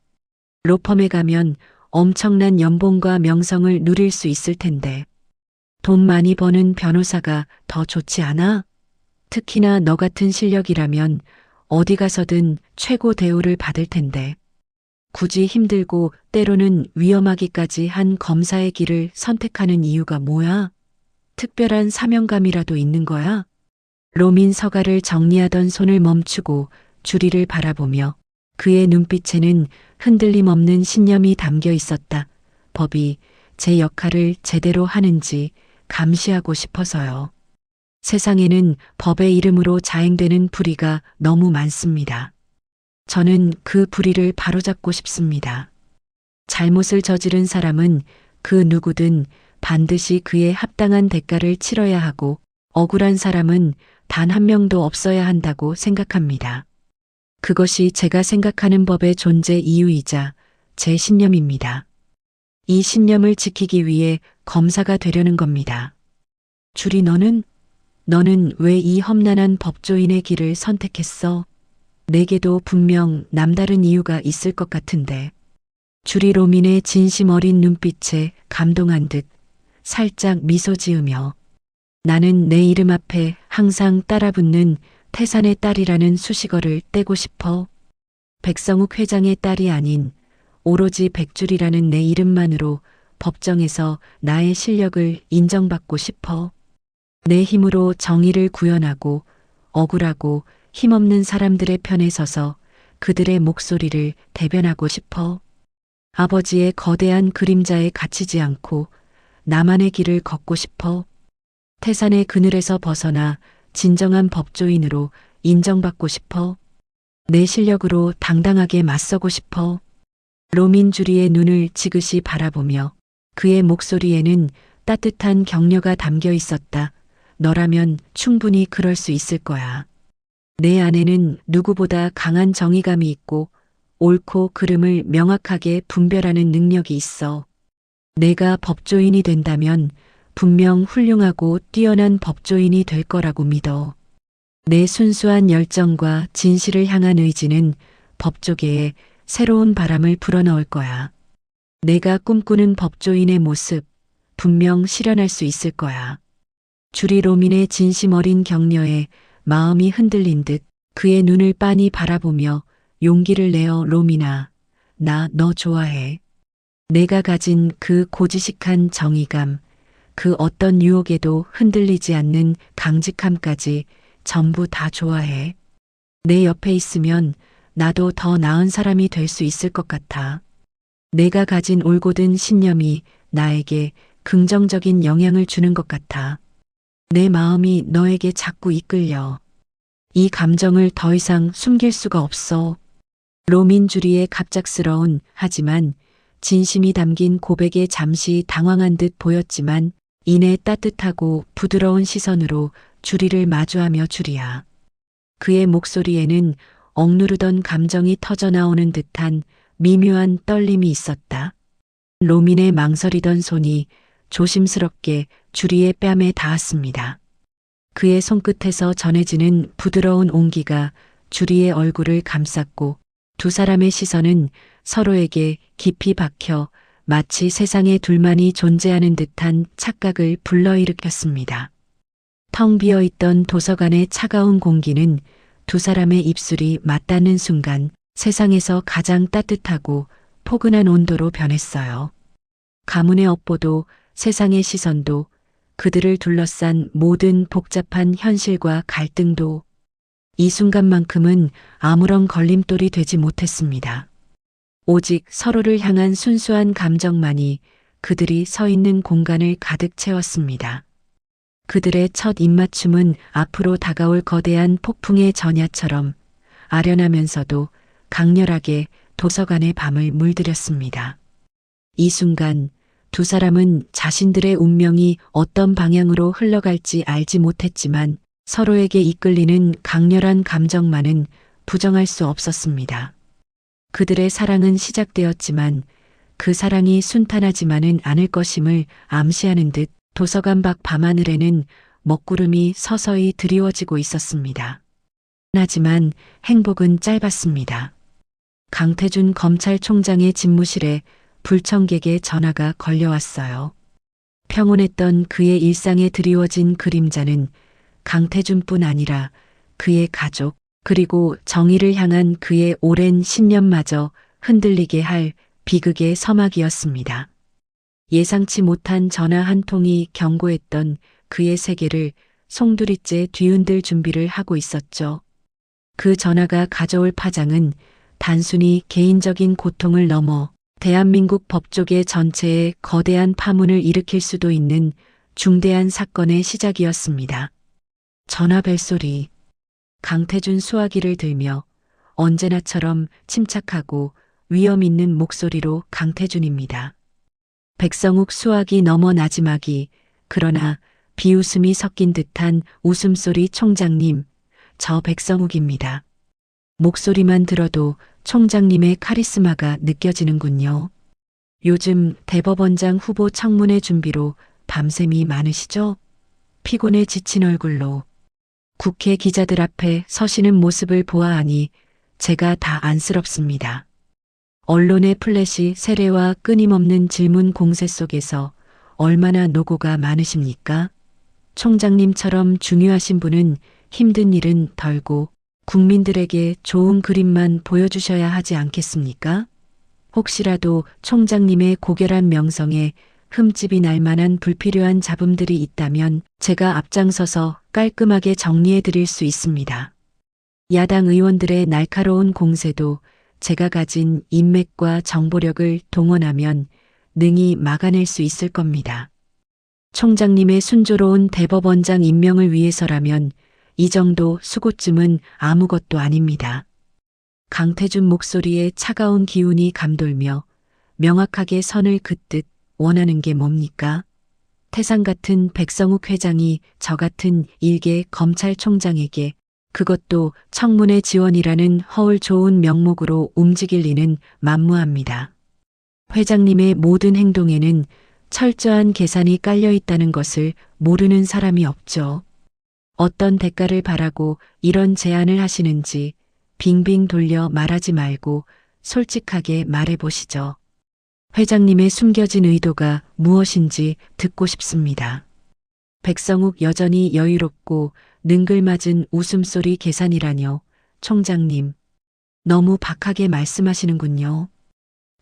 Speaker 1: 로펌에 가면 엄청난 연봉과 명성을 누릴 수 있을 텐데 돈 많이 버는 변호사가 더 좋지 않아? 특히나 너 같은 실력이라면 어디 가서든 최고 대우를 받을 텐데 굳이 힘들고 때로는 위험하기까지 한 검사의 길을 선택하는 이유가 뭐야? 특별한 사명감이라도 있는 거야? 로민 서가를 정리하던 손을 멈추고 주리를 바라보며 그의 눈빛에는 흔들림 없는 신념이 담겨 있었다. 법이 제 역할을 제대로 하는지 감시하고 싶어서요. 세상에는 법의 이름으로 자행되는 불의가 너무 많습니다. 저는 그 불의를 바로잡고 싶습니다. 잘못을 저지른 사람은 그 누구든 반드시 그에 합당한 대가를 치러야 하고 억울한 사람은 단 한 명도 없어야 한다고 생각합니다. 그것이 제가 생각하는 법의 존재 이유이자 제 신념입니다. 이 신념을 지키기 위해 검사가 되려는 겁니다. 주리 너는 왜 이 험난한 법조인의 길을 선택했어? 내게도 분명 남다른 이유가 있을 것 같은데. 주리 로민의 진심 어린 눈빛에 감동한 듯 살짝 미소 지으며 나는 내 이름 앞에 항상 따라붙는 태산의 딸이라는 수식어를 떼고 싶어. 백성욱 회장의 딸이 아닌 오로지 백줄이라는 내 이름만으로 법정에서 나의 실력을 인정받고 싶어. 내 힘으로 정의를 구현하고 억울하고 힘없는 사람들의 편에 서서 그들의 목소리를 대변하고 싶어. 아버지의 거대한 그림자에 갇히지 않고 나만의 길을 걷고 싶어. 태산의 그늘에서 벗어나 진정한 법조인으로 인정받고 싶어. 내 실력으로 당당하게 맞서고 싶어. 로민 주리의 눈을 지그시 바라보며 그의 목소리에는 따뜻한 격려가 담겨 있었다. 너라면 충분히 그럴 수 있을 거야. 내 안에는 누구보다 강한 정의감이 있고 옳고 그름을 명확하게 분별하는 능력이 있어. 내가 법조인이 된다면 분명 훌륭하고 뛰어난 법조인이 될 거라고 믿어. 내 순수한 열정과 진실을 향한 의지는 법조계에 새로운 바람을 불어넣을 거야. 내가 꿈꾸는 법조인의 모습 분명 실현할 수 있을 거야. 주리 로민의 진심 어린 격려에 마음이 흔들린 듯 그의 눈을 빤히 바라보며 용기를 내어 로민아, 나 너 좋아해. 내가 가진 그 고지식한 정의감, 그 어떤 유혹에도 흔들리지 않는 강직함까지 전부 다 좋아해. 내 옆에 있으면 나도 더 나은 사람이 될 수 있을 것 같아. 내가 가진 올곧은 신념이 나에게 긍정적인 영향을 주는 것 같아. 내 마음이 너에게 자꾸 이끌려. 이 감정을 더 이상 숨길 수가 없어. 로민 주리의 갑작스러운 하지만 진심이 담긴 고백에 잠시 당황한 듯 보였지만 이내 따뜻하고 부드러운 시선으로 주리를 마주하며 주리야. 그의 목소리에는 억누르던 감정이 터져나오는 듯한 미묘한 떨림이 있었다. 로민의 망설이던 손이 조심스럽게 주리의 뺨에 닿았습니다. 그의 손끝에서 전해지는 부드러운 온기가 주리의 얼굴을 감쌌고 두 사람의 시선은 서로에게 깊이 박혀 마치 세상에 둘만이 존재하는 듯한 착각을 불러일으켰습니다. 텅 비어 있던 도서관의 차가운 공기는 두 사람의 입술이 맞닿는 순간 세상에서 가장 따뜻하고 포근한 온도로 변했어요. 가문의 업보도 세상의 시선도 그들을 둘러싼 모든 복잡한 현실과 갈등도 이 순간만큼은 아무런 걸림돌이 되지 못했습니다. 오직 서로를 향한 순수한 감정만이 그들이 서 있는 공간을 가득 채웠습니다. 그들의 첫 입맞춤은 앞으로 다가올 거대한 폭풍의 전야처럼 아련하면서도 강렬하게 도서관의 밤을 물들였습니다. 이 순간 두 사람은 자신들의 운명이 어떤 방향으로 흘러갈지 알지 못했지만 서로에게 이끌리는 강렬한 감정만은 부정할 수 없었습니다. 그들의 사랑은 시작되었지만 그 사랑이 순탄하지만은 않을 것임을 암시하는 듯 도서관 밖 밤하늘에는 먹구름이 서서히 드리워지고 있었습니다. 하지만 행복은 짧았습니다. 강태준 검찰총장의 집무실에 불청객의 전화가 걸려왔어요. 평온했던 그의 일상에 드리워진 그림자는 강태준뿐 아니라 그의 가족 그리고 정의를 향한 그의 오랜 신념마저 흔들리게 할 비극의 서막이었습니다. 예상치 못한 전화 한 통이 경고했던 그의 세계를 송두리째 뒤흔들 준비를 하고 있었죠. 그 전화가 가져올 파장은 단순히 개인적인 고통을 넘어 대한민국 법조계 전체에 거대한 파문을 일으킬 수도 있는 중대한 사건의 시작이었습니다. 전화 벨소리. 강태준 수화기를 들며 언제나처럼 침착하고 위험 있는 목소리로 강태준입니다. 백성욱 수화기 너머 나지막이 그러나 비웃음이 섞인 듯한 웃음소리 총장님, 저 백성욱입니다. 목소리만 들어도 총장님의 카리스마가 느껴지는군요. 요즘 대법원장 후보 청문회 준비로 밤샘이 많으시죠? 피곤에 지친 얼굴로 국회 기자들 앞에 서시는 모습을 보아하니 제가 다 안쓰럽습니다. 언론의 플래시 세례와 끊임없는 질문 공세 속에서 얼마나 노고가 많으십니까? 총장님처럼 중요하신 분은 힘든 일은 덜고 국민들에게 좋은 그림만 보여주셔야 하지 않겠습니까? 혹시라도 총장님의 고결한 명성에 흠집이 날 만한 불필요한 잡음들이 있다면 제가 앞장서서 깔끔하게 정리해 드릴 수 있습니다. 야당 의원들의 날카로운 공세도 제가 가진 인맥과 정보력을 동원하면 능히 막아낼 수 있을 겁니다. 총장님의 순조로운 대법원장 임명을 위해서라면 이 정도 수고쯤은 아무것도 아닙니다. 강태준 목소리에 차가운 기운이 감돌며 명확하게 선을 긋듯 원하는 게 뭡니까? 태상 같은 백성욱 회장이 저 같은 일개 검찰총장에게 그것도 청문회 지원이라는 허울 좋은 명목으로 움직일 리는 만무합니다. 회장님의 모든 행동에는 철저한 계산이 깔려 있다는 것을 모르는 사람이 없죠. 어떤 대가를 바라고 이런 제안을 하시는지 빙빙 돌려 말하지 말고 솔직하게 말해보시죠. 회장님의 숨겨진 의도가 무엇인지 듣고 싶습니다. 백성욱 여전히 여유롭고 능글맞은 웃음소리. 계산이라뇨. 총장님, 너무 박하게 말씀하시는군요.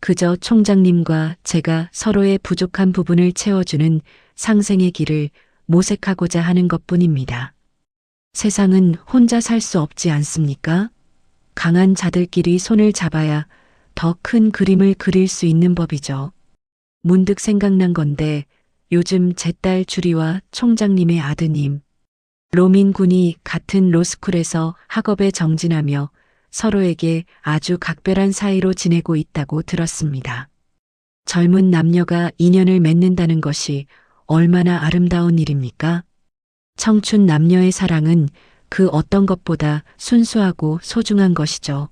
Speaker 1: 그저 총장님과 제가 서로의 부족한 부분을 채워주는 상생의 길을 모색하고자 하는 것뿐입니다. 세상은 혼자 살 수 없지 않습니까? 강한 자들끼리 손을 잡아야 더 큰 그림을 그릴 수 있는 법이죠. 문득 생각난 건데 요즘 제 딸 주리와 총장님의 아드님 로민 군이 같은 로스쿨에서 학업에 정진하며 서로에게 아주 각별한 사이로 지내고 있다고 들었습니다. 젊은 남녀가 인연을 맺는다는 것이 얼마나 아름다운 일입니까? 청춘 남녀의 사랑은 그 어떤 것보다 순수하고 소중한 것이죠.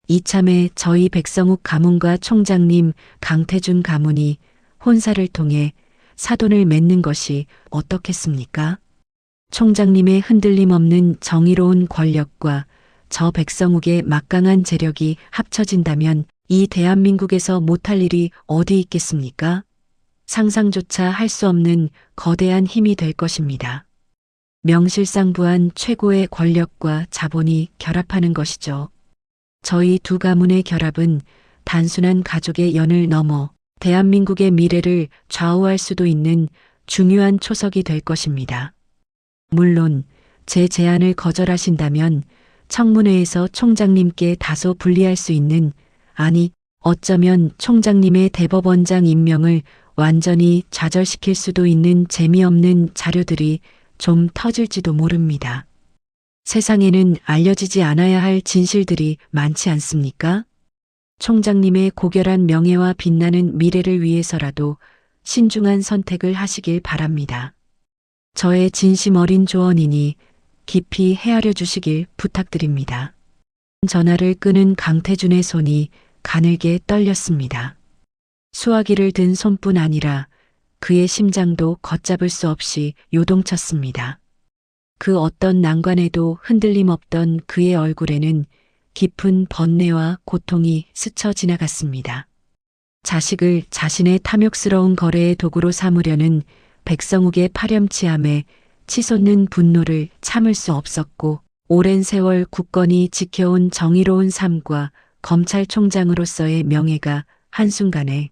Speaker 1: 이참에 저희 백성욱 가문과 총장님 강태준 가문이 혼사를 통해 사돈을 맺는 것이 어떻겠습니까? 총장님의 흔들림 없는 정의로운 권력과 저 백성욱의 막강한 재력이 합쳐진다면 이 대한민국에서 못할 일이 어디 있겠습니까? 상상조차 할 수 없는 거대한 힘이 될 것입니다. 명실상부한 최고의 권력과 자본이 결합하는 것이죠. 저희 두 가문의 결합은 단순한 가족의 연을 넘어 대한민국의 미래를 좌우할 수도 있는 중요한 초석이 될 것입니다. 물론 제 제안을 거절하신다면 청문회에서 총장님께 다소 불리할 수 있는, 아니 어쩌면 총장님의 대법원장 임명을 완전히 좌절시킬 수도 있는 재미없는 자료들이 좀 터질지도 모릅니다. 세상에는 알려지지 않아야 할 진실들이 많지 않습니까? 총장님의 고결한 명예와 빛나는 미래를 위해서라도 신중한 선택을 하시길 바랍니다. 저의 진심 어린 조언이니 깊이 헤아려 주시길 부탁드립니다. 전화를 끄는 강태준의 손이 가늘게 떨렸습니다. 수화기를 든 손뿐 아니라 그의 심장도 걷잡을 수 없이 요동쳤습니다. 그 어떤 난관에도 흔들림 없던 그의 얼굴에는 깊은 번뇌와 고통이 스쳐 지나갔습니다. 자식을 자신의 탐욕스러운 거래의 도구로 삼으려는 백성욱의 파렴치함에 치솟는 분노를 참을 수 없었고, 오랜 세월 굳건히 지켜온 정의로운 삶과 검찰총장으로서의 명예가 한순간에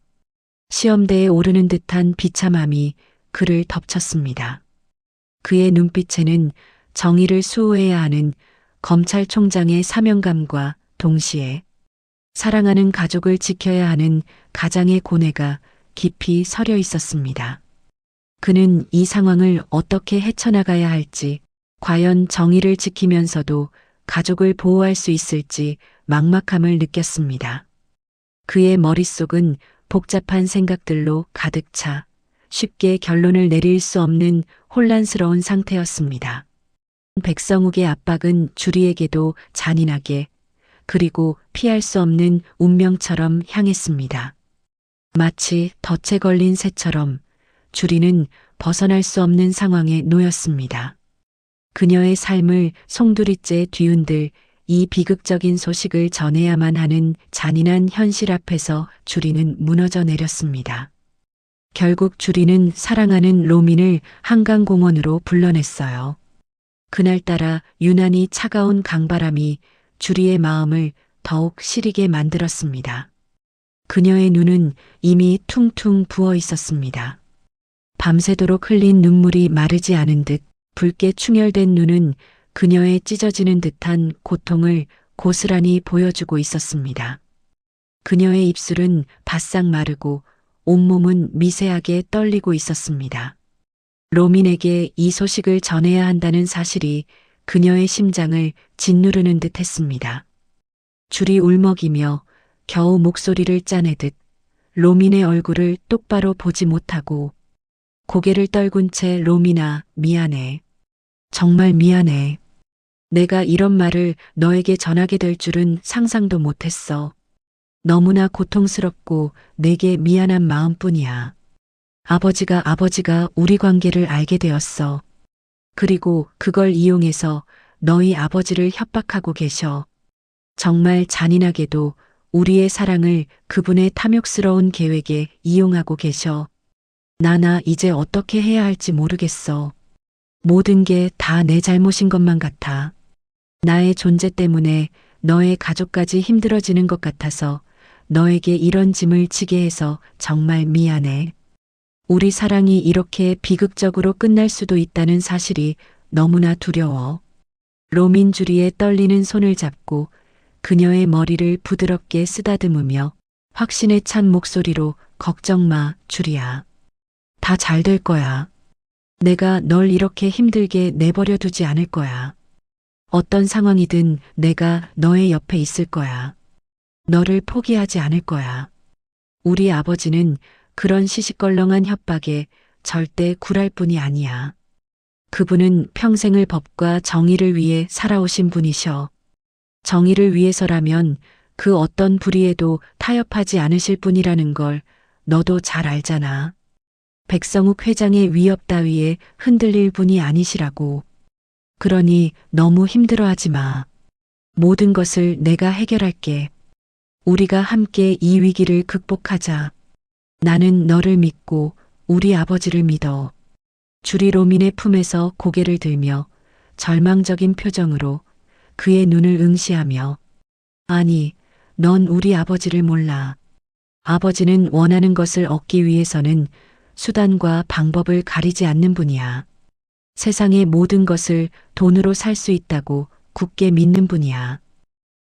Speaker 1: 시험대에 오르는 듯한 비참함이 그를 덮쳤습니다. 그의 눈빛에는 정의를 수호해야 하는 검찰총장의 사명감과 동시에 사랑하는 가족을 지켜야 하는 가장의 고뇌가 깊이 서려 있었습니다. 그는 이 상황을 어떻게 헤쳐나가야 할지, 과연 정의를 지키면서도 가족을 보호할 수 있을지 막막함을 느꼈습니다. 그의 머릿속은 복잡한 생각들로 가득 차 쉽게 결론을 내릴 수 없는 혼란스러운 상태였습니다. 백성욱의 압박은 주리에게도 잔인하게, 그리고 피할 수 없는 운명처럼 향했습니다. 마치 덫에 걸린 새처럼 주리는 벗어날 수 없는 상황에 놓였습니다. 그녀의 삶을 송두리째 뒤흔들 이 비극적인 소식을 전해야만 하는 잔인한 현실 앞에서 주리는 무너져 내렸습니다. 결국 주리는 사랑하는 로민을 한강공원으로 불러냈어요. 그날따라 유난히 차가운 강바람이 주리의 마음을 더욱 시리게 만들었습니다. 그녀의 눈은 이미 퉁퉁 부어 있었습니다. 밤새도록 흘린 눈물이 마르지 않은 듯 붉게 충혈된 눈은 그녀의 찢어지는 듯한 고통을 고스란히 보여주고 있었습니다. 그녀의 입술은 바싹 마르고 온몸은 미세하게 떨리고 있었습니다. 로민에게 이 소식을 전해야 한다는 사실이 그녀의 심장을 짓누르는 듯 했습니다. 줄이 울먹이며 겨우 목소리를 짜내듯 로민의 얼굴을 똑바로 보지 못하고 고개를 떨군 채 로민아, 미안해. 정말 미안해. 내가 이런 말을 너에게 전하게 될 줄은 상상도 못했어. 너무나 고통스럽고 내게 미안한 마음뿐이야. 아버지가 우리 관계를 알게 되었어. 그리고 그걸 이용해서 너희 아버지를 협박하고 계셔. 정말 잔인하게도 우리의 사랑을 그분의 탐욕스러운 계획에 이용하고 계셔. 나나 이제 어떻게 해야 할지 모르겠어. 모든 게 다 내 잘못인 것만 같아. 나의 존재 때문에 너의 가족까지 힘들어지는 것 같아서 너에게 이런 짐을 지게 해서 정말 미안해. 우리 사랑이 이렇게 비극적으로 끝날 수도 있다는 사실이 너무나 두려워. 로민 주리의 떨리는 손을 잡고 그녀의 머리를 부드럽게 쓰다듬으며 확신에 찬 목소리로 걱정 마, 주리야. 다 잘 될 거야. 내가 널 이렇게 힘들게 내버려 두지 않을 거야. 어떤 상황이든 내가 너의 옆에 있을 거야. 너를 포기하지 않을 거야. 우리 아버지는 그런 시시껄렁한 협박에 절대 굴할 분이 아니야. 그분은 평생을 법과 정의를 위해 살아오신 분이셔. 정의를 위해서라면 그 어떤 불의에도 타협하지 않으실 분이라는 걸 너도 잘 알잖아. 백성욱 회장의 위협 따위에 흔들릴 분이 아니시라고. 그러니 너무 힘들어하지 마. 모든 것을 내가 해결할게. 우리가 함께 이 위기를 극복하자. 나는 너를 믿고 우리 아버지를 믿어. 주리 로민의 품에서 고개를 들며 절망적인 표정으로 그의 눈을 응시하며 아니, 넌 우리 아버지를 몰라. 아버지는 원하는 것을 얻기 위해서는 수단과 방법을 가리지 않는 분이야. 세상의 모든 것을 돈으로 살 수 있다고 굳게 믿는 분이야.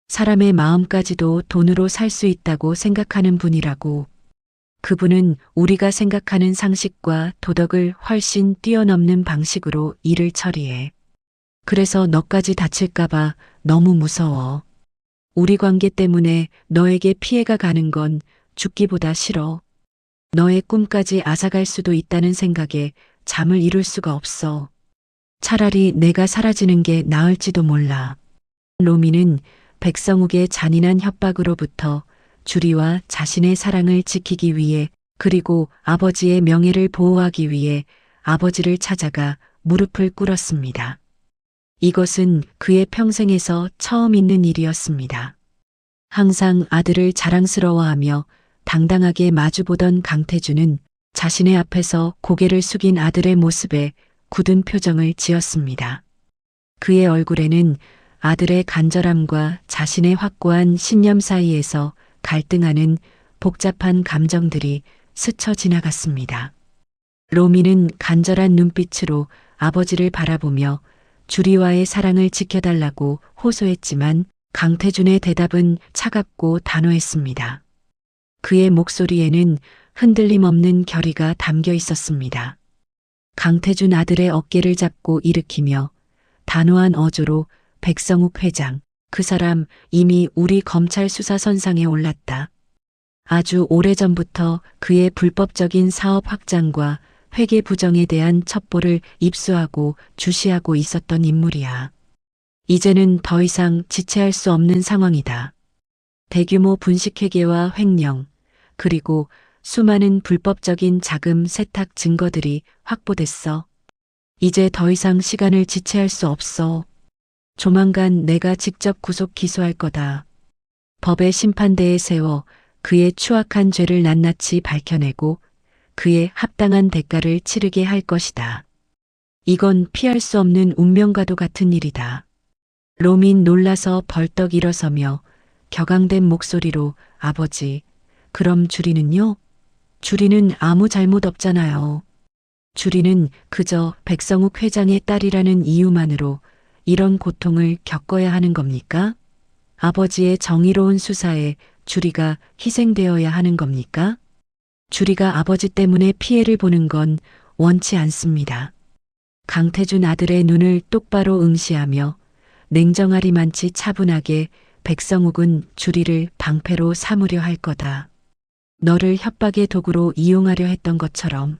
Speaker 1: 사람의 마음까지도 돈으로 살 수 있다고 생각하는 분이라고. 그분은 우리가 생각하는 상식과 도덕을 훨씬 뛰어넘는 방식으로 일을 처리해. 그래서 너까지 다칠까봐 너무 무서워. 우리 관계 때문에 너에게 피해가 가는 건 죽기보다 싫어. 너의 꿈까지 앗아갈 수도 있다는 생각에 잠을 이룰 수가 없어. 차라리 내가 사라지는 게 나을지도 몰라. 로미는 백성욱의 잔인한 협박으로부터 주리와 자신의 사랑을 지키기 위해 그리고 아버지의 명예를 보호하기 위해 아버지를 찾아가 무릎을 꿇었습니다. 이것은 그의 평생에서 처음 있는 일이었습니다. 항상 아들을 자랑스러워하며 당당하게 마주보던 강태주는 자신의 앞에서 고개를 숙인 아들의 모습에 굳은 표정을 지었습니다. 그의 얼굴에는 아들의 간절함과 자신의 확고한 신념 사이에서 갈등하는 복잡한 감정들이 스쳐 지나갔습니다. 로미는 간절한 눈빛으로 아버지를 바라보며 주리와의 사랑을 지켜달라고 호소했지만 강태준의 대답은 차갑고 단호했습니다. 그의 목소리에는 흔들림 없는 결의가 담겨 있었습니다. 강태준 아들의 어깨를 잡고 일으키며 단호한 어조로 백성욱 회장, 그 사람 이미 우리 검찰 수사 선상에 올랐다. 아주 오래전부터 그의 불법적인 사업 확장과 회계 부정에 대한 첩보를 입수하고 주시하고 있었던 인물이야. 이제는 더 이상 지체할 수 없는 상황이다. 대규모 분식회계와 횡령, 그리고 수많은 불법적인 자금 세탁 증거들이 확보됐어. 이제 더 이상 시간을 지체할 수 없어. 조만간 내가 직접 구속 기소할 거다. 법의 심판대에 세워 그의 추악한 죄를 낱낱이 밝혀내고 그의 합당한 대가를 치르게 할 것이다. 이건 피할 수 없는 운명과도 같은 일이다. 로민 놀라서 벌떡 일어서며 격앙된 목소리로 아버지, 그럼 주리는요? 주리는 아무 잘못 없잖아요. 주리는 그저 백성욱 회장의 딸이라는 이유만으로 이런 고통을 겪어야 하는 겁니까? 아버지의 정의로운 수사에 주리가 희생되어야 하는 겁니까? 주리가 아버지 때문에 피해를 보는 건 원치 않습니다. 강태준 아들의 눈을 똑바로 응시하며 냉정하리만치 차분하게 백성욱은 주리를 방패로 삼으려 할 거다. 너를 협박의 도구로 이용하려 했던 것처럼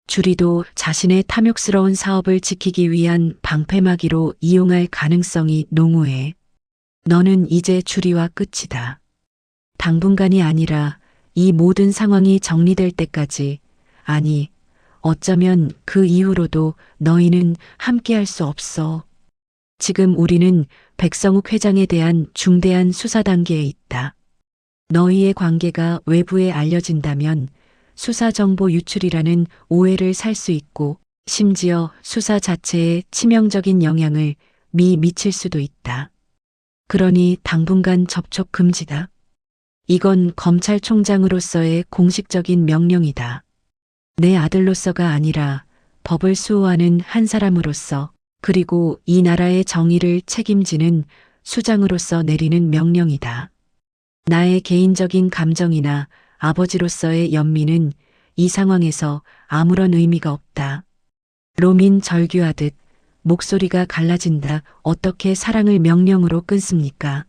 Speaker 1: 주리도 자신의 탐욕스러운 사업을 지키기 위한 방패막이로 이용할 가능성이 농후해. 너는 이제 주리와 끝이다. 당분간이 아니라 이 모든 상황이 정리될 때까지, 아니, 어쩌면 그 이후로도 너희는 함께할 수 없어. 지금 우리는 백성욱 회장에 대한 중대한 수사 단계에 있다. 너희의 관계가 외부에 알려진다면 수사 정보 유출이라는 오해를 살 수 있고 심지어 수사 자체에 치명적인 영향을 미칠 수도 있다. 그러니 당분간 접촉 금지다. 이건 검찰총장으로서의 공식적인 명령이다. 내 아들로서가 아니라 법을 수호하는 한 사람으로서 그리고 이 나라의 정의를 책임지는 수장으로서 내리는 명령이다. 나의 개인적인 감정이나 아버지로서의 연민은 이 상황에서 아무런 의미가 없다. 로민 절규하듯 목소리가 갈라진다. 어떻게 사랑을 명령으로 끊습니까?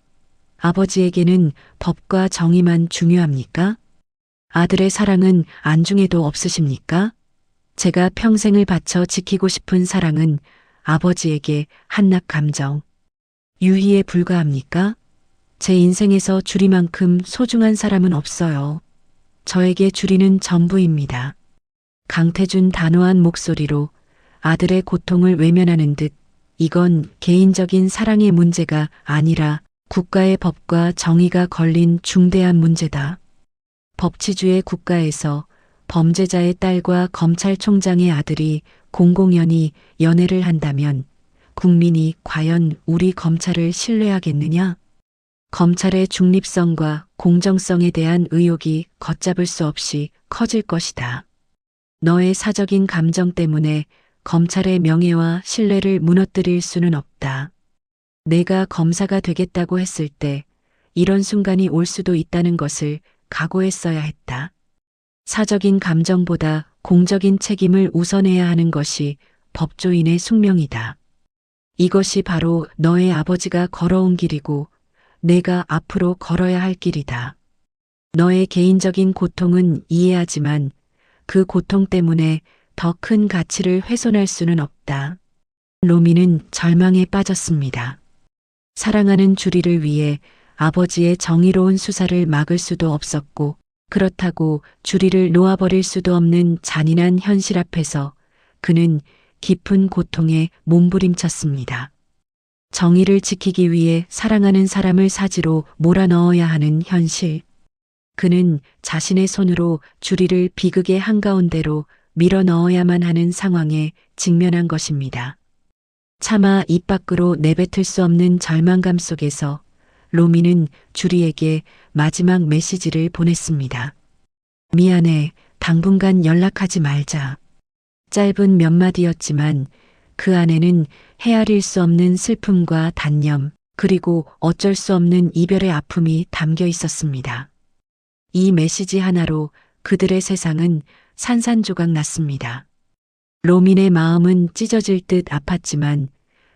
Speaker 1: 아버지에게는 법과 정의만 중요합니까? 아들의 사랑은 안중에도 없으십니까? 제가 평생을 바쳐 지키고 싶은 사랑은 아버지에게 한낱 감정, 유희에 불과합니까? 제 인생에서 주리만큼 소중한 사람은 없어요. 저에게 주리는 전부입니다. 강태준 단호한 목소리로 아들의 고통을 외면하는 듯 이건 개인적인 사랑의 문제가 아니라 국가의 법과 정의가 걸린 중대한 문제다. 법치주의 국가에서 범죄자의 딸과 검찰총장의 아들이 공공연히 연애를 한다면 국민이 과연 우리 검찰을 신뢰하겠느냐? 검찰의 중립성과 공정성에 대한 의혹이 걷잡을 수 없이 커질 것이다. 너의 사적인 감정 때문에 검찰의 명예와 신뢰를 무너뜨릴 수는 없다. 내가 검사가 되겠다고 했을 때 이런 순간이 올 수도 있다는 것을 각오했어야 했다. 사적인 감정보다 공적인 책임을 우선해야 하는 것이 법조인의 숙명이다. 이것이 바로 너의 아버지가 걸어온 길이고 내가 앞으로 걸어야 할 길이다. 너의 개인적인 고통은 이해하지만 그 고통 때문에 더 큰 가치를 훼손할 수는 없다. 로미는 절망에 빠졌습니다. 사랑하는 주리를 위해 아버지의 정의로운 수사를 막을 수도 없었고 그렇다고 주리를 놓아버릴 수도 없는 잔인한 현실 앞에서 그는 깊은 고통에 몸부림쳤습니다. 정의를 지키기 위해 사랑하는 사람을 사지로 몰아넣어야 하는 현실. 그는 자신의 손으로 주리를 비극의 한가운데로 밀어 넣어야만 하는 상황에 직면한 것입니다. 차마 입 밖으로 내뱉을 수 없는 절망감 속에서 로미는 주리에게 마지막 메시지를 보냈습니다. 미안해, 당분간 연락하지 말자. 짧은 몇 마디였지만 그 안에는 헤아릴 수 없는 슬픔과 단념, 그리고 어쩔 수 없는 이별의 아픔이 담겨 있었습니다. 이 메시지 하나로 그들의 세상은 산산조각 났습니다. 로민의 마음은 찢어질 듯 아팠지만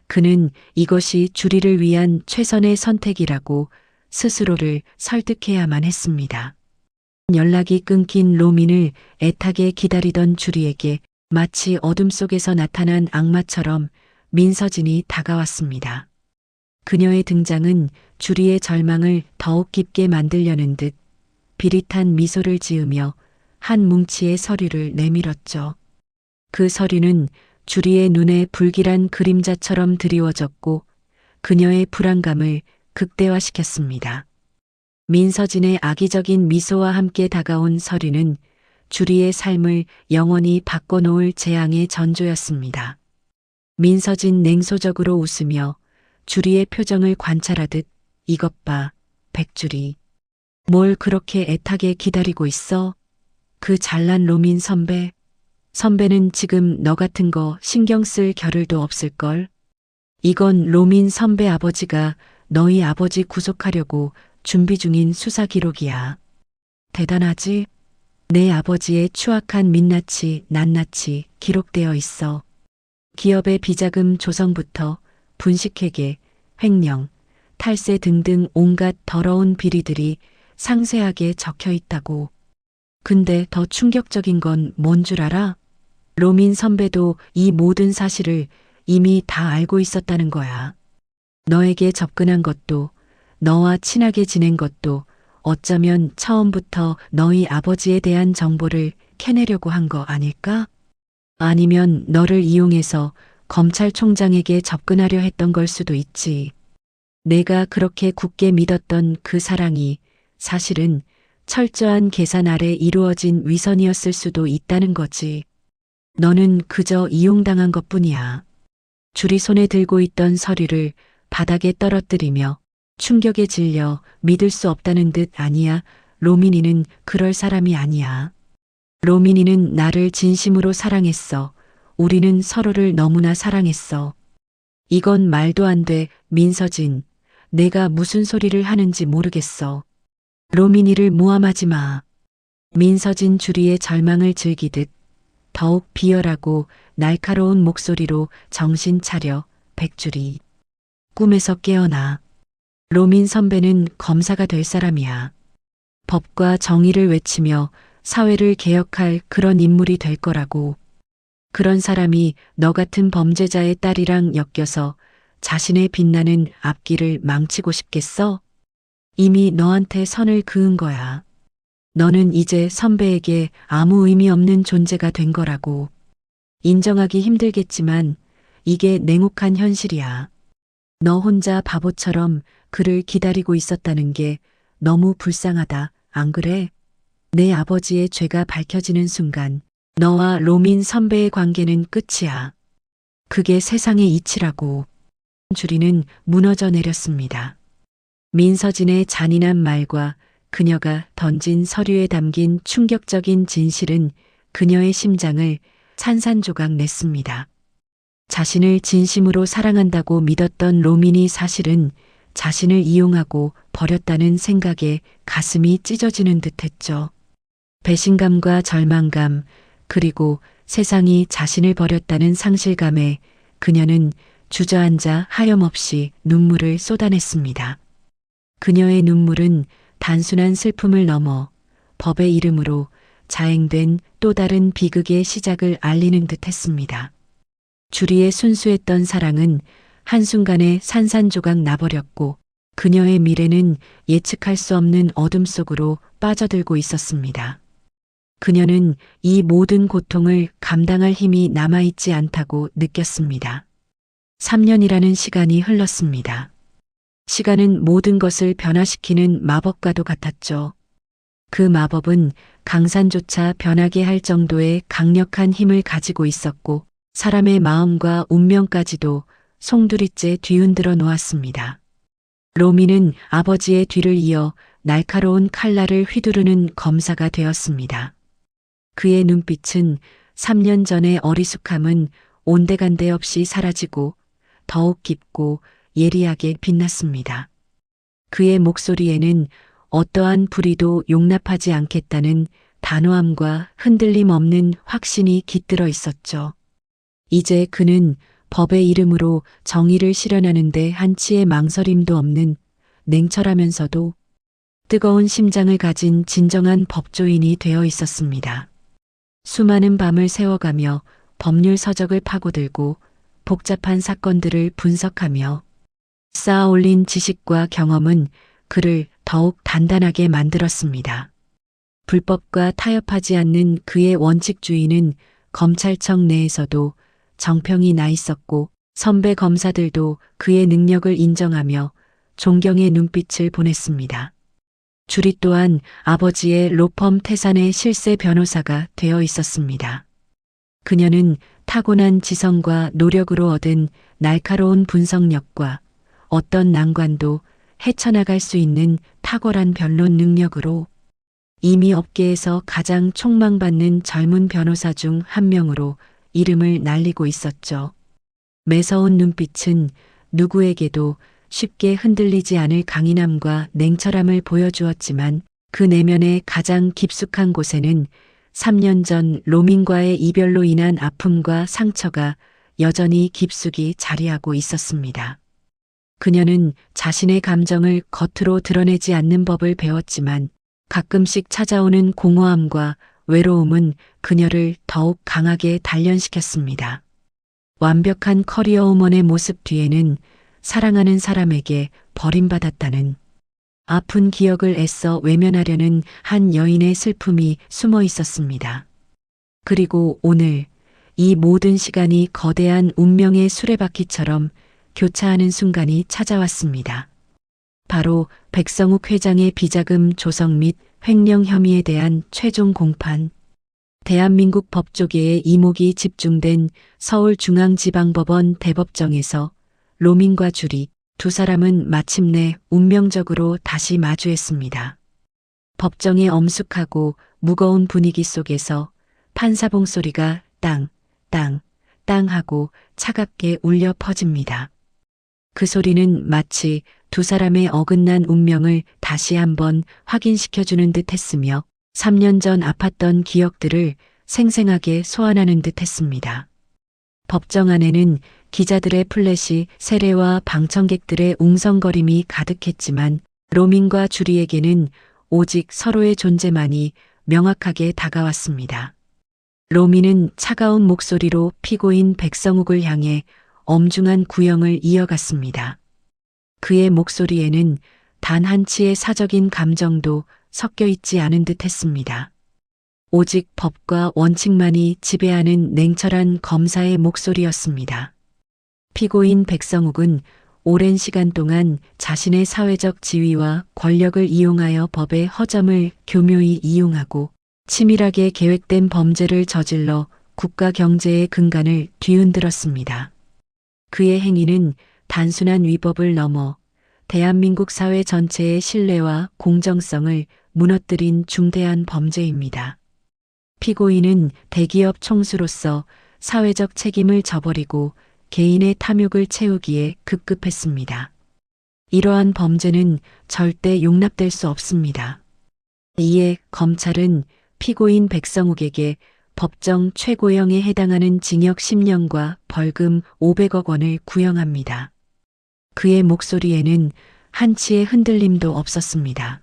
Speaker 1: 그는 이것이 주리를 위한 최선의 선택이라고 스스로를 설득해야만 했습니다. 연락이 끊긴 로민을 애타게 기다리던 주리에게 마치 어둠 속에서 나타난 악마처럼 민서진이 다가왔습니다. 그녀의 등장은 주리의 절망을 더욱 깊게 만들려는 듯 비릿한 미소를 지으며 한 뭉치의 서류를 내밀었죠. 그 서류는 주리의 눈에 불길한 그림자처럼 드리워졌고 그녀의 불안감을 극대화시켰습니다. 민서진의 악의적인 미소와 함께 다가온 서류는 주리의 삶을 영원히 바꿔놓을 재앙의 전조였습니다. 민서진 냉소적으로 웃으며 주리의 표정을 관찰하듯 이것 봐, 백주리. 뭘 그렇게 애타게 기다리고 있어? 그 잘난 로민 선배. 선배는 지금 너 같은 거 신경 쓸 겨를도 없을걸? 이건 로민 선배 아버지가 너희 아버지 구속하려고 준비 중인 수사 기록이야. 대단하지? 내 아버지의 추악한 민낯이 낱낱이 기록되어 있어. 기업의 비자금 조성부터 분식회계, 횡령, 탈세 등등 온갖 더러운 비리들이 상세하게 적혀 있다고. 근데 더 충격적인 건 뭔 줄 알아? 로민 선배도 이 모든 사실을 이미 다 알고 있었다는 거야. 너에게 접근한 것도, 너와 친하게 지낸 것도 어쩌면 처음부터 너희 아버지에 대한 정보를 캐내려고 한 거 아닐까? 아니면 너를 이용해서 검찰총장에게 접근하려 했던 걸 수도 있지. 내가 그렇게 굳게 믿었던 그 사랑이 사실은 철저한 계산 아래 이루어진 위선이었을 수도 있다는 거지. 너는 그저 이용당한 것뿐이야. 줄이 손에 들고 있던 서류를 바닥에 떨어뜨리며 충격에 질려 믿을 수 없다는 듯 아니야. 로민이는 그럴 사람이 아니야. 로민이는 나를 진심으로 사랑했어. 우리는 서로를 너무나 사랑했어. 이건 말도 안 돼, 민서진. 내가 무슨 소리를 하는지 모르겠어. 로민이를 모함하지 마. 민서진 주리의 절망을 즐기듯 더욱 비열하고 날카로운 목소리로 정신 차려, 백주리. 꿈에서 깨어나. 로민 선배는 검사가 될 사람이야. 법과 정의를 외치며 사회를 개혁할 그런 인물이 될 거라고. 그런 사람이 너 같은 범죄자의 딸이랑 엮여서 자신의 빛나는 앞길을 망치고 싶겠어? 이미 너한테 선을 그은 거야. 너는 이제 선배에게 아무 의미 없는 존재가 된 거라고. 인정하기 힘들겠지만 이게 냉혹한 현실이야. 너 혼자 바보처럼 그를 기다리고 있었다는 게 너무 불쌍하다, 안 그래? 내 아버지의 죄가 밝혀지는 순간 너와 로민 선배의 관계는 끝이야. 그게 세상의 이치라고. 주리는 무너져 내렸습니다. 민서진의 잔인한 말과 그녀가 던진 서류에 담긴 충격적인 진실은 그녀의 심장을 산산조각 냈습니다. 자신을 진심으로 사랑한다고 믿었던 로민이 사실은 자신을 이용하고 버렸다는 생각에 가슴이 찢어지는 듯했죠. 배신감과 절망감, 그리고 세상이 자신을 버렸다는 상실감에 그녀는 주저앉아 하염없이 눈물을 쏟아냈습니다. 그녀의 눈물은 단순한 슬픔을 넘어 법의 이름으로 자행된 또 다른 비극의 시작을 알리는 듯했습니다. 주리의 순수했던 사랑은 한순간에 산산조각 나버렸고 그녀의 미래는 예측할 수 없는 어둠 속으로 빠져들고 있었습니다. 그녀는 이 모든 고통을 감당할 힘이 남아있지 않다고 느꼈습니다. 3년이라는 시간이 흘렀습니다. 시간은 모든 것을 변화시키는 마법과도 같았죠. 그 마법은 강산조차 변하게 할 정도의 강력한 힘을 가지고 있었고 사람의 마음과 운명까지도 송두리째 뒤흔들어 놓았습니다. 로미는 아버지의 뒤를 이어 날카로운 칼날을 휘두르는 검사가 되었습니다. 그의 눈빛은 3년 전의 어리숙함은 온데간데 없이 사라지고 더욱 깊고 예리하게 빛났습니다. 그의 목소리에는 어떠한 불의도 용납하지 않겠다는 단호함과 흔들림 없는 확신이 깃들어 있었죠. 이제 그는 법의 이름으로 정의를 실현하는데 한치의 망설임도 없는 냉철하면서도 뜨거운 심장을 가진 진정한 법조인이 되어 있었습니다. 수많은 밤을 새워가며 법률 서적을 파고들고 복잡한 사건들을 분석하며 쌓아 올린 지식과 경험은 그를 더욱 단단하게 만들었습니다. 불법과 타협하지 않는 그의 원칙주의는 검찰청 내에서도 정평이 나 있었고 선배 검사들도 그의 능력을 인정하며 존경의 눈빛을 보냈습니다. 주리 또한 아버지의 로펌 태산의 실세 변호사가 되어 있었습니다. 그녀는 타고난 지성과 노력으로 얻은 날카로운 분석력과 어떤 난관도 헤쳐나갈 수 있는 탁월한 변론 능력으로 이미 업계에서 가장 촉망받는 젊은 변호사 중 한 명으로 이름을 날리고 있었죠. 매서운 눈빛은 누구에게도 쉽게 흔들리지 않을 강인함과 냉철함을 보여주었지만 그 내면의 가장 깊숙한 곳에는 3년 전 로민과의 이별로 인한 아픔과 상처가 여전히 깊숙이 자리하고 있었습니다. 그녀는 자신의 감정을 겉으로 드러내지 않는 법을 배웠지만 가끔씩 찾아오는 공허함과 외로움은 그녀를 더욱 강하게 단련시켰습니다. 완벽한 커리어 우먼의 모습 뒤에는 사랑하는 사람에게 버림받았다는 아픈 기억을 애써 외면하려는 한 여인의 슬픔이 숨어 있었습니다. 그리고 오늘 이 모든 시간이 거대한 운명의 수레바퀴처럼 교차하는 순간이 찾아왔습니다. 바로 백성욱 회장의 비자금 조성 및 횡령 혐의에 대한 최종 공판. 대한민국 법조계의 이목이 집중된 서울중앙지방법원 대법정에서 로민과 주리 두 사람은 마침내 운명적으로 다시 마주했습니다. 법정의 엄숙하고 무거운 분위기 속에서 판사 봉소리가 땅, 땅, 땅 하고 차갑게 울려 퍼집니다. 그 소리는 마치 두 사람의 어긋난 운명을 다시 한번 확인시켜주는 듯 했으며 3년 전 아팠던 기억들을 생생하게 소환하는 듯 했습니다. 법정 안에는 기자들의 플래시 세례와 방청객들의 웅성거림이 가득했지만 로민과 주리에게는 오직 서로의 존재만이 명확하게 다가왔습니다. 로민은 차가운 목소리로 피고인 백성욱을 향해 엄중한 구형을 이어갔습니다. 그의 목소리에는 단 한치의 사적인 감정도 섞여 있지 않은 듯 했습니다. 오직 법과 원칙만이 지배하는 냉철한 검사의 목소리였습니다. 피고인 백성욱은 오랜 시간 동안 자신의 사회적 지위와 권력을 이용하여 법의 허점을 교묘히 이용하고 치밀하게 계획된 범죄를 저질러 국가 경제의 근간을 뒤흔들었습니다. 그의 행위는 단순한 위법을 넘어 대한민국 사회 전체의 신뢰와 공정성을 무너뜨린 중대한 범죄입니다. 피고인은 대기업 총수로서 사회적 책임을 저버리고 개인의 탐욕을 채우기에 급급했습니다. 이러한 범죄는 절대 용납될 수 없습니다. 이에 검찰은 피고인 백성욱에게 법정 최고형에 해당하는 징역 10년과 벌금 500억 원을 구형합니다. 그의 목소리에는 한치의 흔들림도 없었습니다.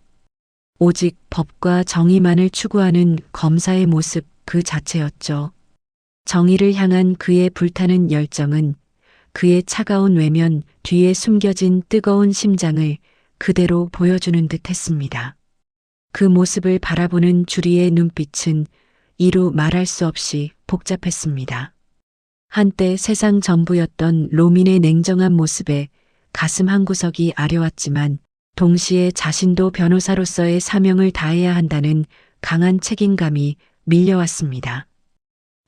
Speaker 1: 오직 법과 정의만을 추구하는 검사의 모습 그 자체였죠. 정의를 향한 그의 불타는 열정은 그의 차가운 외면 뒤에 숨겨진 뜨거운 심장을 그대로 보여주는 듯 했습니다. 그 모습을 바라보는 주리의 눈빛은 이루 말할 수 없이 복잡했습니다. 한때 세상 전부였던 로민의 냉정한 모습에 가슴 한구석이 아려왔지만 동시에 자신도 변호사로서의 사명을 다해야 한다는 강한 책임감이 밀려왔습니다.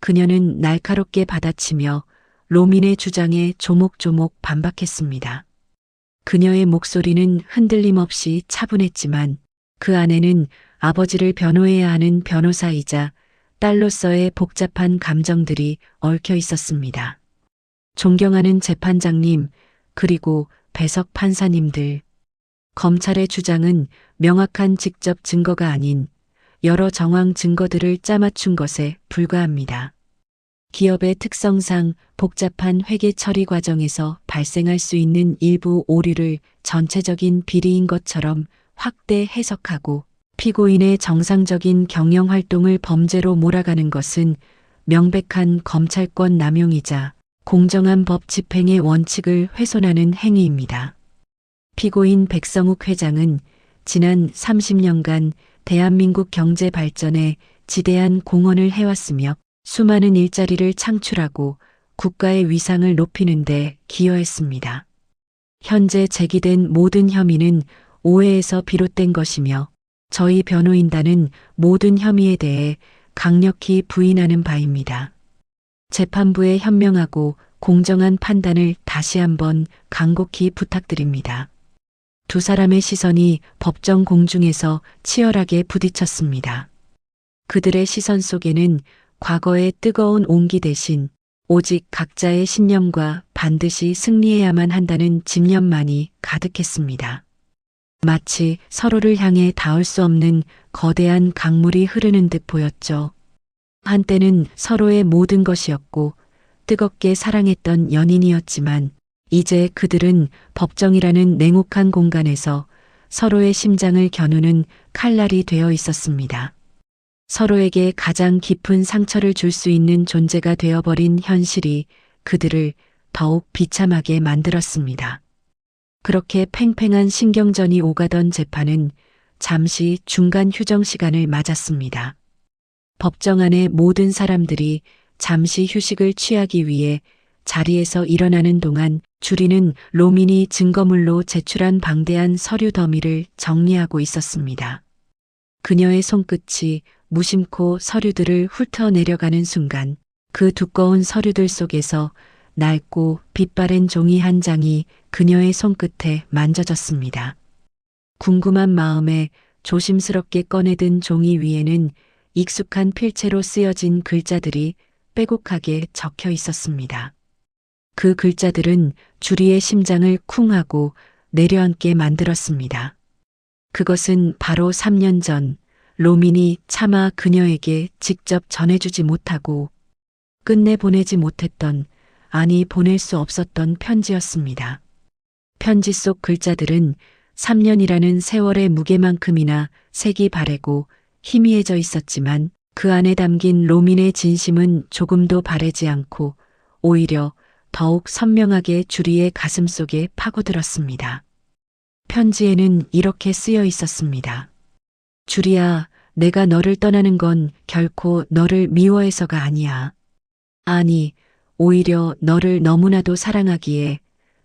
Speaker 1: 그녀는 날카롭게 받아치며 로민의 주장에 조목조목 반박했습니다. 그녀의 목소리는 흔들림 없이 차분했지만 그 안에는 아버지를 변호해야 하는 변호사이자 딸로서의 복잡한 감정들이 얽혀 있었습니다. 존경하는 재판장님, 그리고 배석 판사님들. 검찰의 주장은 명확한 직접 증거가 아닌 여러 정황 증거들을 짜맞춘 것에 불과합니다. 기업의 특성상 복잡한 회계 처리 과정에서 발생할 수 있는 일부 오류를 전체적인 비리인 것처럼 확대 해석하고 피고인의 정상적인 경영 활동을 범죄로 몰아가는 것은 명백한 검찰권 남용이자 공정한 법 집행의 원칙을 훼손하는 행위입니다. 피고인 백성욱 회장은 지난 30년간 대한민국 경제 발전에 지대한 공헌을 해왔으며 수많은 일자리를 창출하고 국가의 위상을 높이는 데 기여했습니다. 현재 제기된 모든 혐의는 오해에서 비롯된 것이며 저희 변호인단은 모든 혐의에 대해 강력히 부인하는 바입니다. 재판부의 현명하고 공정한 판단을 다시 한번 간곡히 부탁드립니다. 두 사람의 시선이 법정 공중에서 치열하게 부딪혔습니다. 그들의 시선 속에는 과거의 뜨거운 온기 대신 오직 각자의 신념과 반드시 승리해야만 한다는 집념만이 가득했습니다. 마치 서로를 향해 닿을 수 없는 거대한 강물이 흐르는 듯 보였죠. 한때는 서로의 모든 것이었고 뜨겁게 사랑했던 연인이었지만 이제 그들은 법정이라는 냉혹한 공간에서 서로의 심장을 겨누는 칼날이 되어 있었습니다. 서로에게 가장 깊은 상처를 줄 수 있는 존재가 되어버린 현실이 그들을 더욱 비참하게 만들었습니다. 그렇게 팽팽한 신경전이 오가던 재판은 잠시 중간 휴정 시간을 맞았습니다. 법정 안의 모든 사람들이 잠시 휴식을 취하기 위해 자리에서 일어나는 동안 주리는 로민이 증거물로 제출한 방대한 서류 더미를 정리하고 있었습니다. 그녀의 손끝이 무심코 서류들을 훑어 내려가는 순간 그 두꺼운 서류들 속에서 낡고 빛바랜 종이 한 장이 그녀의 손끝에 만져졌습니다. 궁금한 마음에 조심스럽게 꺼내든 종이 위에는 익숙한 필체로 쓰여진 글자들이 빼곡하게 적혀 있었습니다. 그 글자들은 주리의 심장을 쿵 하고 내려앉게 만들었습니다. 그것은 바로 3년 전 로민이 차마 그녀에게 직접 전해주지 못하고 끝내 보내지 못했던, 아니 보낼 수 없었던 편지였습니다. 편지 속 글자들은 3년이라는 세월의 무게만큼이나 색이 바래고 희미해져 있었지만 그 안에 담긴 로민의 진심은 조금도 바래지 않고 오히려 더욱 선명하게 주리의 가슴 속에 파고들었습니다. 편지에는 이렇게 쓰여 있었습니다. 주리야, 내가 너를 떠나는 건 결코 너를 미워해서가 아니야. 아니, 오히려 너를 너무나도 사랑하기에,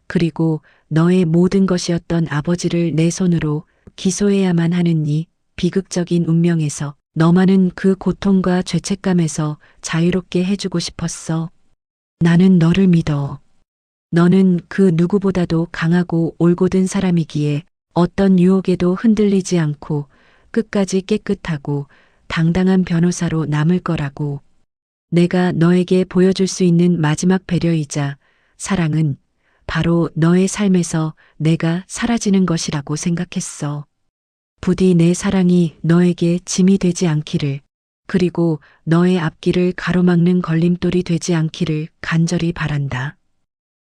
Speaker 1: 그리고 너의 모든 것이었던 아버지를 내 손으로 기소해야만 하는 이 비극적인 운명에서 너만은 그 고통과 죄책감에서 자유롭게 해주고 싶었어. 나는 너를 믿어. 너는 그 누구보다도 강하고 올곧은 사람이기에 어떤 유혹에도 흔들리지 않고 끝까지 깨끗하고 당당한 변호사로 남을 거라고. 내가 너에게 보여줄 수 있는 마지막 배려이자 사랑은 바로 너의 삶에서 내가 사라지는 것이라고 생각했어. 부디 내 사랑이 너에게 짐이 되지 않기를, 그리고 너의 앞길을 가로막는 걸림돌이 되지 않기를 간절히 바란다.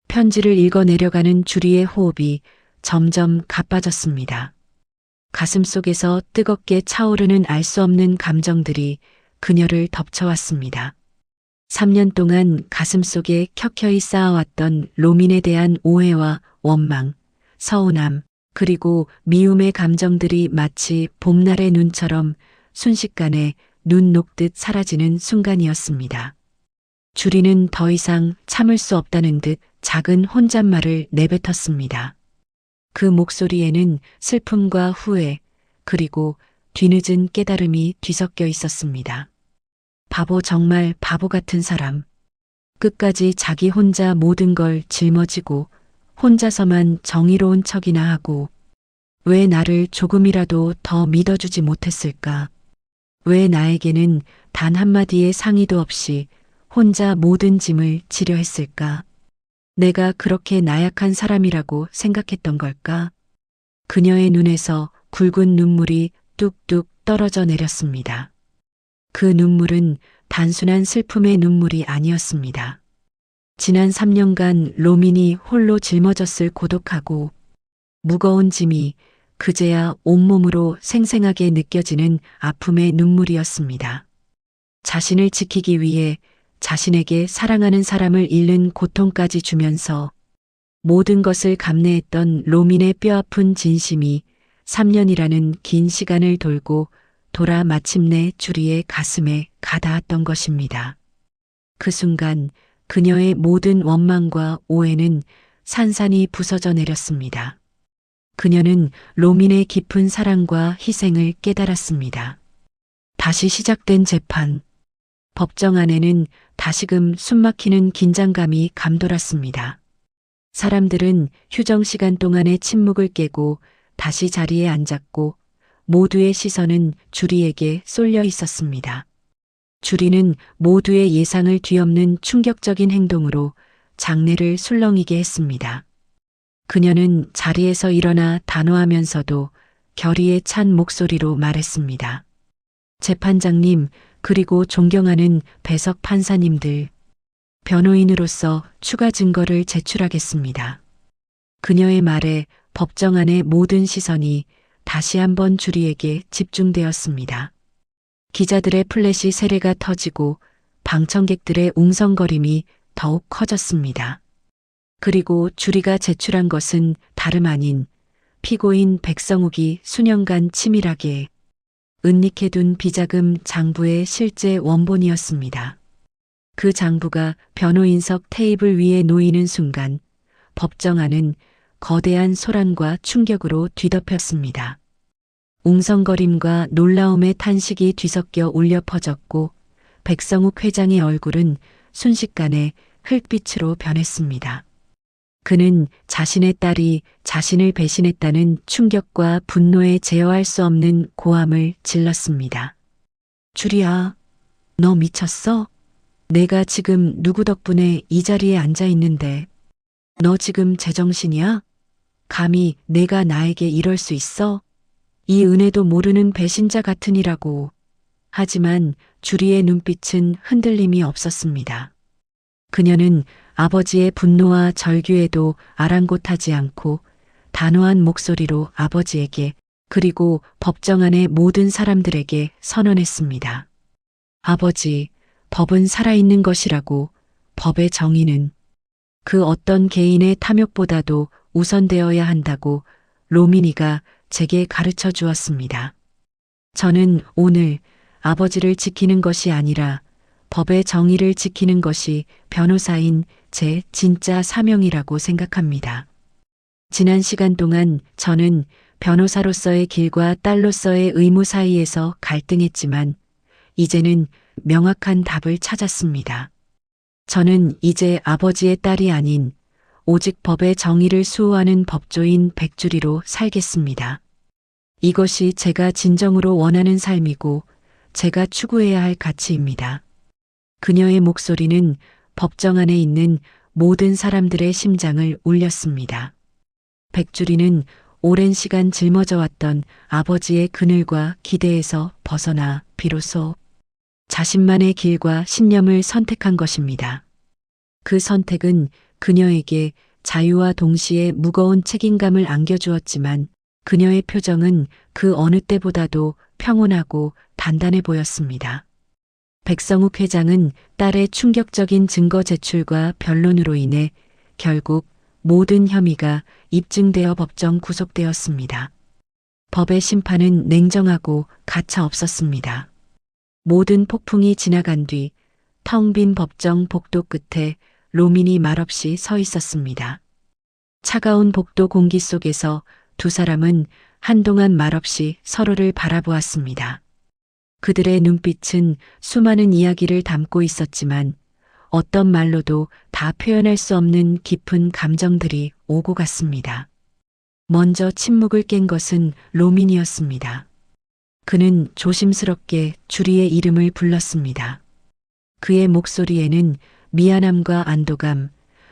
Speaker 1: 편지를 읽어 내려가는 주리의 호흡이 점점 가빠졌습니다. 가슴 속에서 뜨겁게 차오르는 알 수 없는 감정들이 그녀를 덮쳐왔습니다. 3년 동안 가슴 속에 켜켜이 쌓아왔던 로민에 대한 오해와 원망, 서운함, 그리고 미움의 감정들이 마치 봄날의 눈처럼 순식간에 눈 녹듯 사라지는 순간이었습니다. 주리는 더 이상 참을 수 없다는 듯 작은 혼잣말을 내뱉었습니다. 그 목소리에는 슬픔과 후회, 그리고 뒤늦은 깨달음이 뒤섞여 있었습니다. 바보, 정말 바보 같은 사람. 끝까지 자기 혼자 모든 걸 짊어지고 혼자서만 정의로운 척이나 하고, 왜 나를 조금이라도 더 믿어주지 못했을까? 왜 나에게는 단 한마디의 상의도 없이 혼자 모든 짐을 지려 했을까? 내가 그렇게 나약한 사람이라고 생각했던 걸까? 그녀의 눈에서 굵은 눈물이 뚝뚝 떨어져 내렸습니다. 그 눈물은 단순한 슬픔의 눈물이 아니었습니다. 지난 3년간 로민이 홀로 짊어졌을 고독하고 무거운 짐이 그제야 온몸으로 생생하게 느껴지는 아픔의 눈물이었습니다. 자신을 지키기 위해 자신에게 사랑하는 사람을 잃는 고통까지 주면서 모든 것을 감내했던 로민의 뼈아픈 진심이 3년이라는 긴 시간을 돌고 돌아 마침내 주리의 가슴에 가닿았던 것입니다. 그 순간 그녀의 모든 원망과 오해는 산산이 부서져 내렸습니다. 그녀는 로민의 깊은 사랑과 희생을 깨달았습니다. 다시 시작된 재판. 법정 안에는 다시금 숨막히는 긴장감이 감돌았습니다. 사람들은 휴정 시간 동안의 침묵을 깨고 다시 자리에 앉았고 모두의 시선은 주리에게 쏠려 있었습니다. 주리는 모두의 예상을 뒤엎는 충격적인 행동으로 장례를 술렁이게 했습니다. 그녀는 자리에서 일어나 단호하면서도 결의에 찬 목소리로 말했습니다. 재판장님, 그리고 존경하는 배석 판사님들, 변호인으로서 추가 증거를 제출하겠습니다. 그녀의 말에 법정 안의 모든 시선이 다시 한번 주리에게 집중되었습니다. 기자들의 플래시 세례가 터지고 방청객들의 웅성거림이 더욱 커졌습니다. 그리고 주리가 제출한 것은 다름 아닌 피고인 백성욱이 수년간 치밀하게 은닉해둔 비자금 장부의 실제 원본이었습니다. 그 장부가 변호인석 테이블 위에 놓이는 순간 법정 안은 거대한 소란과 충격으로 뒤덮였습니다. 웅성거림과 놀라움의 탄식이 뒤섞여 울려 퍼졌고 백성욱 회장의 얼굴은 순식간에 흙빛으로 변했습니다. 그는 자신의 딸이 자신을 배신했다는 충격과 분노에 제어할 수 없는 고함을 질렀습니다. 주리야, 너 미쳤어? 내가 지금 누구 덕분에 이 자리에 앉아 있는데 너 지금 제정신이야? 감히 내가 나에게 이럴 수 있어? 이 은혜도 모르는 배신자 같으니라고. 하지만 주리의 눈빛은 흔들림이 없었습니다. 그녀는 아버지의 분노와 절규에도 아랑곳하지 않고 단호한 목소리로 아버지에게 그리고 법정 안의 모든 사람들에게 선언했습니다. 아버지, 법은 살아있는 것이라고. 법의 정의는 그 어떤 개인의 탐욕보다도 우선되어야 한다고 로미니가 제게 가르쳐 주었습니다. 저는 오늘 아버지를 지키는 것이 아니라 법의 정의를 지키는 것이 변호사인 제 진짜 사명이라고 생각합니다. 지난 시간 동안 저는 변호사로서의 길과 딸로서의 의무 사이에서 갈등했지만 이제는 명확한 답을 찾았습니다. 저는 이제 아버지의 딸이 아닌 오직 법의 정의를 수호하는 법조인 백주리로 살겠습니다. 이것이 제가 진정으로 원하는 삶이고 제가 추구해야 할 가치입니다. 그녀의 목소리는 법정 안에 있는 모든 사람들의 심장을 울렸습니다. 백주리는 오랜 시간 짊어져 왔던 아버지의 그늘과 기대에서 벗어나 비로소 자신만의 길과 신념을 선택한 것입니다. 그 선택은 그녀에게 자유와 동시에 무거운 책임감을 안겨주었지만 그녀의 표정은 그 어느 때보다도 평온하고 단단해 보였습니다. 백성욱 회장은 딸의 충격적인 증거 제출과 변론으로 인해 결국 모든 혐의가 입증되어 법정 구속되었습니다. 법의 심판은 냉정하고 가차 없었습니다. 모든 폭풍이 지나간 뒤 텅 빈 법정 복도 끝에 로민이 말없이 서 있었습니다. 차가운 복도 공기 속에서 두 사람은 한동안 말없이 서로를 바라보았습니다. 그들의 눈빛은 수많은 이야기를 담고 있었지만 어떤 말로도 다 표현할 수 없는 깊은 감정들이 오고 갔습니다. 먼저 침묵을 깬 것은 로민이었습니다. 그는 조심스럽게 주리의 이름을 불렀습니다. 그의 목소리에는 미안함과 안도감,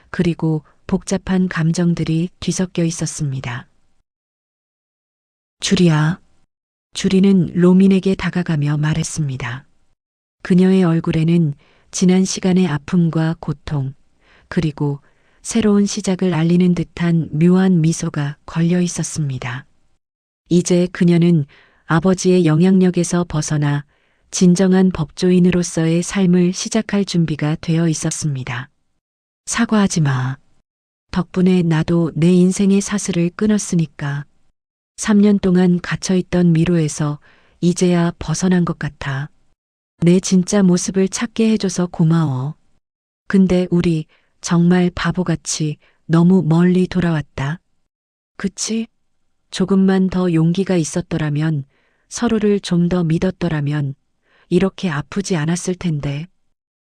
Speaker 1: 그리고 복잡한 감정들이 뒤섞여 있었습니다. 주리야. 주리는 로민에게 다가가며 말했습니다. 그녀의 얼굴에는 지난 시간의 아픔과 고통, 그리고 새로운 시작을 알리는 듯한 묘한 미소가 걸려 있었습니다. 이제 그녀는 아버지의 영향력에서 벗어나 진정한 법조인으로서의 삶을 시작할 준비가 되어 있었습니다. 사과하지 마. 덕분에 나도 내 인생의 사슬을 끊었으니까. 3년 동안 갇혀있던 미로에서 이제야 벗어난 것 같아. 내 진짜 모습을 찾게 해줘서 고마워. 근데 우리 정말 바보같이 너무 멀리 돌아왔다. 그치? 조금만 더 용기가 있었더라면, 서로를 좀 더 믿었더라면 이렇게 아프지 않았을 텐데.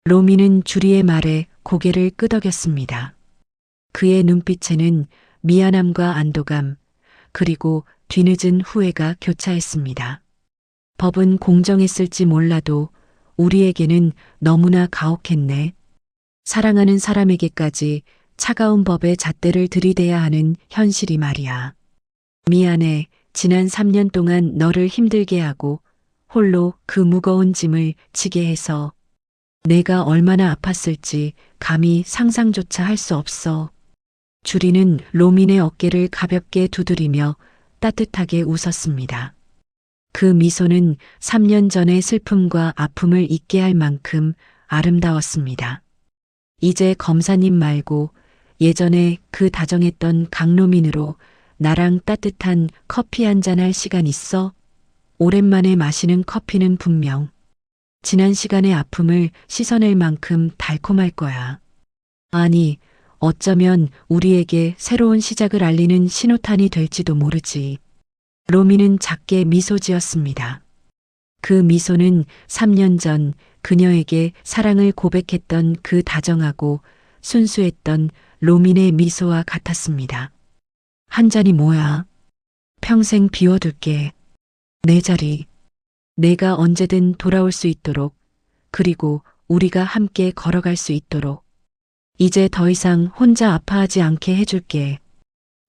Speaker 1: 로미는 주리의 말에 고개를 끄덕였습니다. 그의 눈빛에는 미안함과 안도감, 그리고 뒤늦은 후회가 교차했습니다. 법은 공정했을지 몰라도 우리에게는 너무나 가혹했네. 사랑하는 사람에게까지 차가운 법의 잣대를 들이대야 하는 현실이 말이야. 미안해. 지난 3년 동안 너를 힘들게 하고 홀로 그 무거운 짐을 지게 해서 내가 얼마나 아팠을지 감히 상상조차 할 수 없어. 주리는 로민의 어깨를 가볍게 두드리며 따뜻하게 웃었습니다. 그 미소는 3년 전의 슬픔과 아픔을 잊게 할 만큼 아름다웠습니다. 이제 검사님 말고 예전에 그 다정했던 강로민으로 나랑 따뜻한 커피 한잔 할 시간 있어? 오랜만에 마시는 커피는 분명 지난 시간의 아픔을 씻어낼 만큼 달콤할 거야. 아니, 어쩌면 우리에게 새로운 시작을 알리는 신호탄이 될지도 모르지. 로미는 작게 미소 지었습니다. 그 미소는 3년 전 그녀에게 사랑을 고백했던 그 다정하고 순수했던 로민의 미소와 같았습니다. 한 잔이 뭐야? 평생 비워둘게. 내 자리. 내가 언제든 돌아올 수 있도록, 그리고 우리가 함께 걸어갈 수 있도록. 이제 더 이상 혼자 아파하지 않게 해줄게.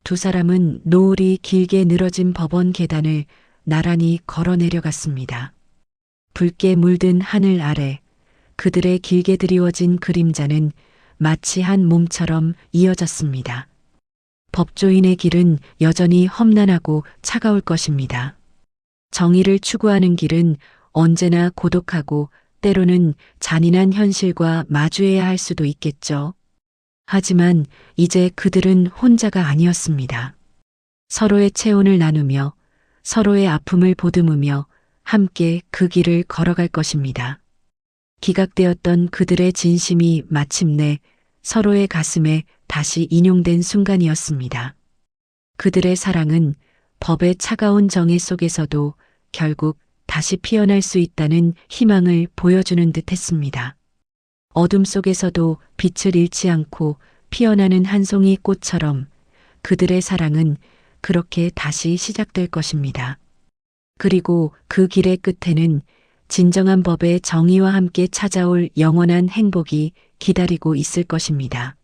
Speaker 1: 두 사람은 노을이 길게 늘어진 법원 계단을 나란히 걸어 내려갔습니다. 붉게 물든 하늘 아래 그들의 길게 드리워진 그림자는 마치 한 몸처럼 이어졌습니다. 법조인의 길은 여전히 험난하고 차가울 것입니다. 정의를 추구하는 길은 언제나 고독하고 때로는 잔인한 현실과 마주해야 할 수도 있겠죠. 하지만 이제 그들은 혼자가 아니었습니다. 서로의 체온을 나누며 서로의 아픔을 보듬으며 함께 그 길을 걸어갈 것입니다. 기각되었던 그들의 진심이 마침내 서로의 가슴에 다시 인용된 순간이었습니다. 그들의 사랑은 법의 차가운 정의 속에서도 결국 다시 피어날 수 있다는 희망을 보여주는 듯 했습니다. 어둠 속에서도 빛을 잃지 않고 피어나는 한 송이 꽃처럼 그들의 사랑은 그렇게 다시 시작될 것입니다. 그리고 그 길의 끝에는 진정한 법의 정의와 함께 찾아올 영원한 행복이 기다리고 있을 것입니다.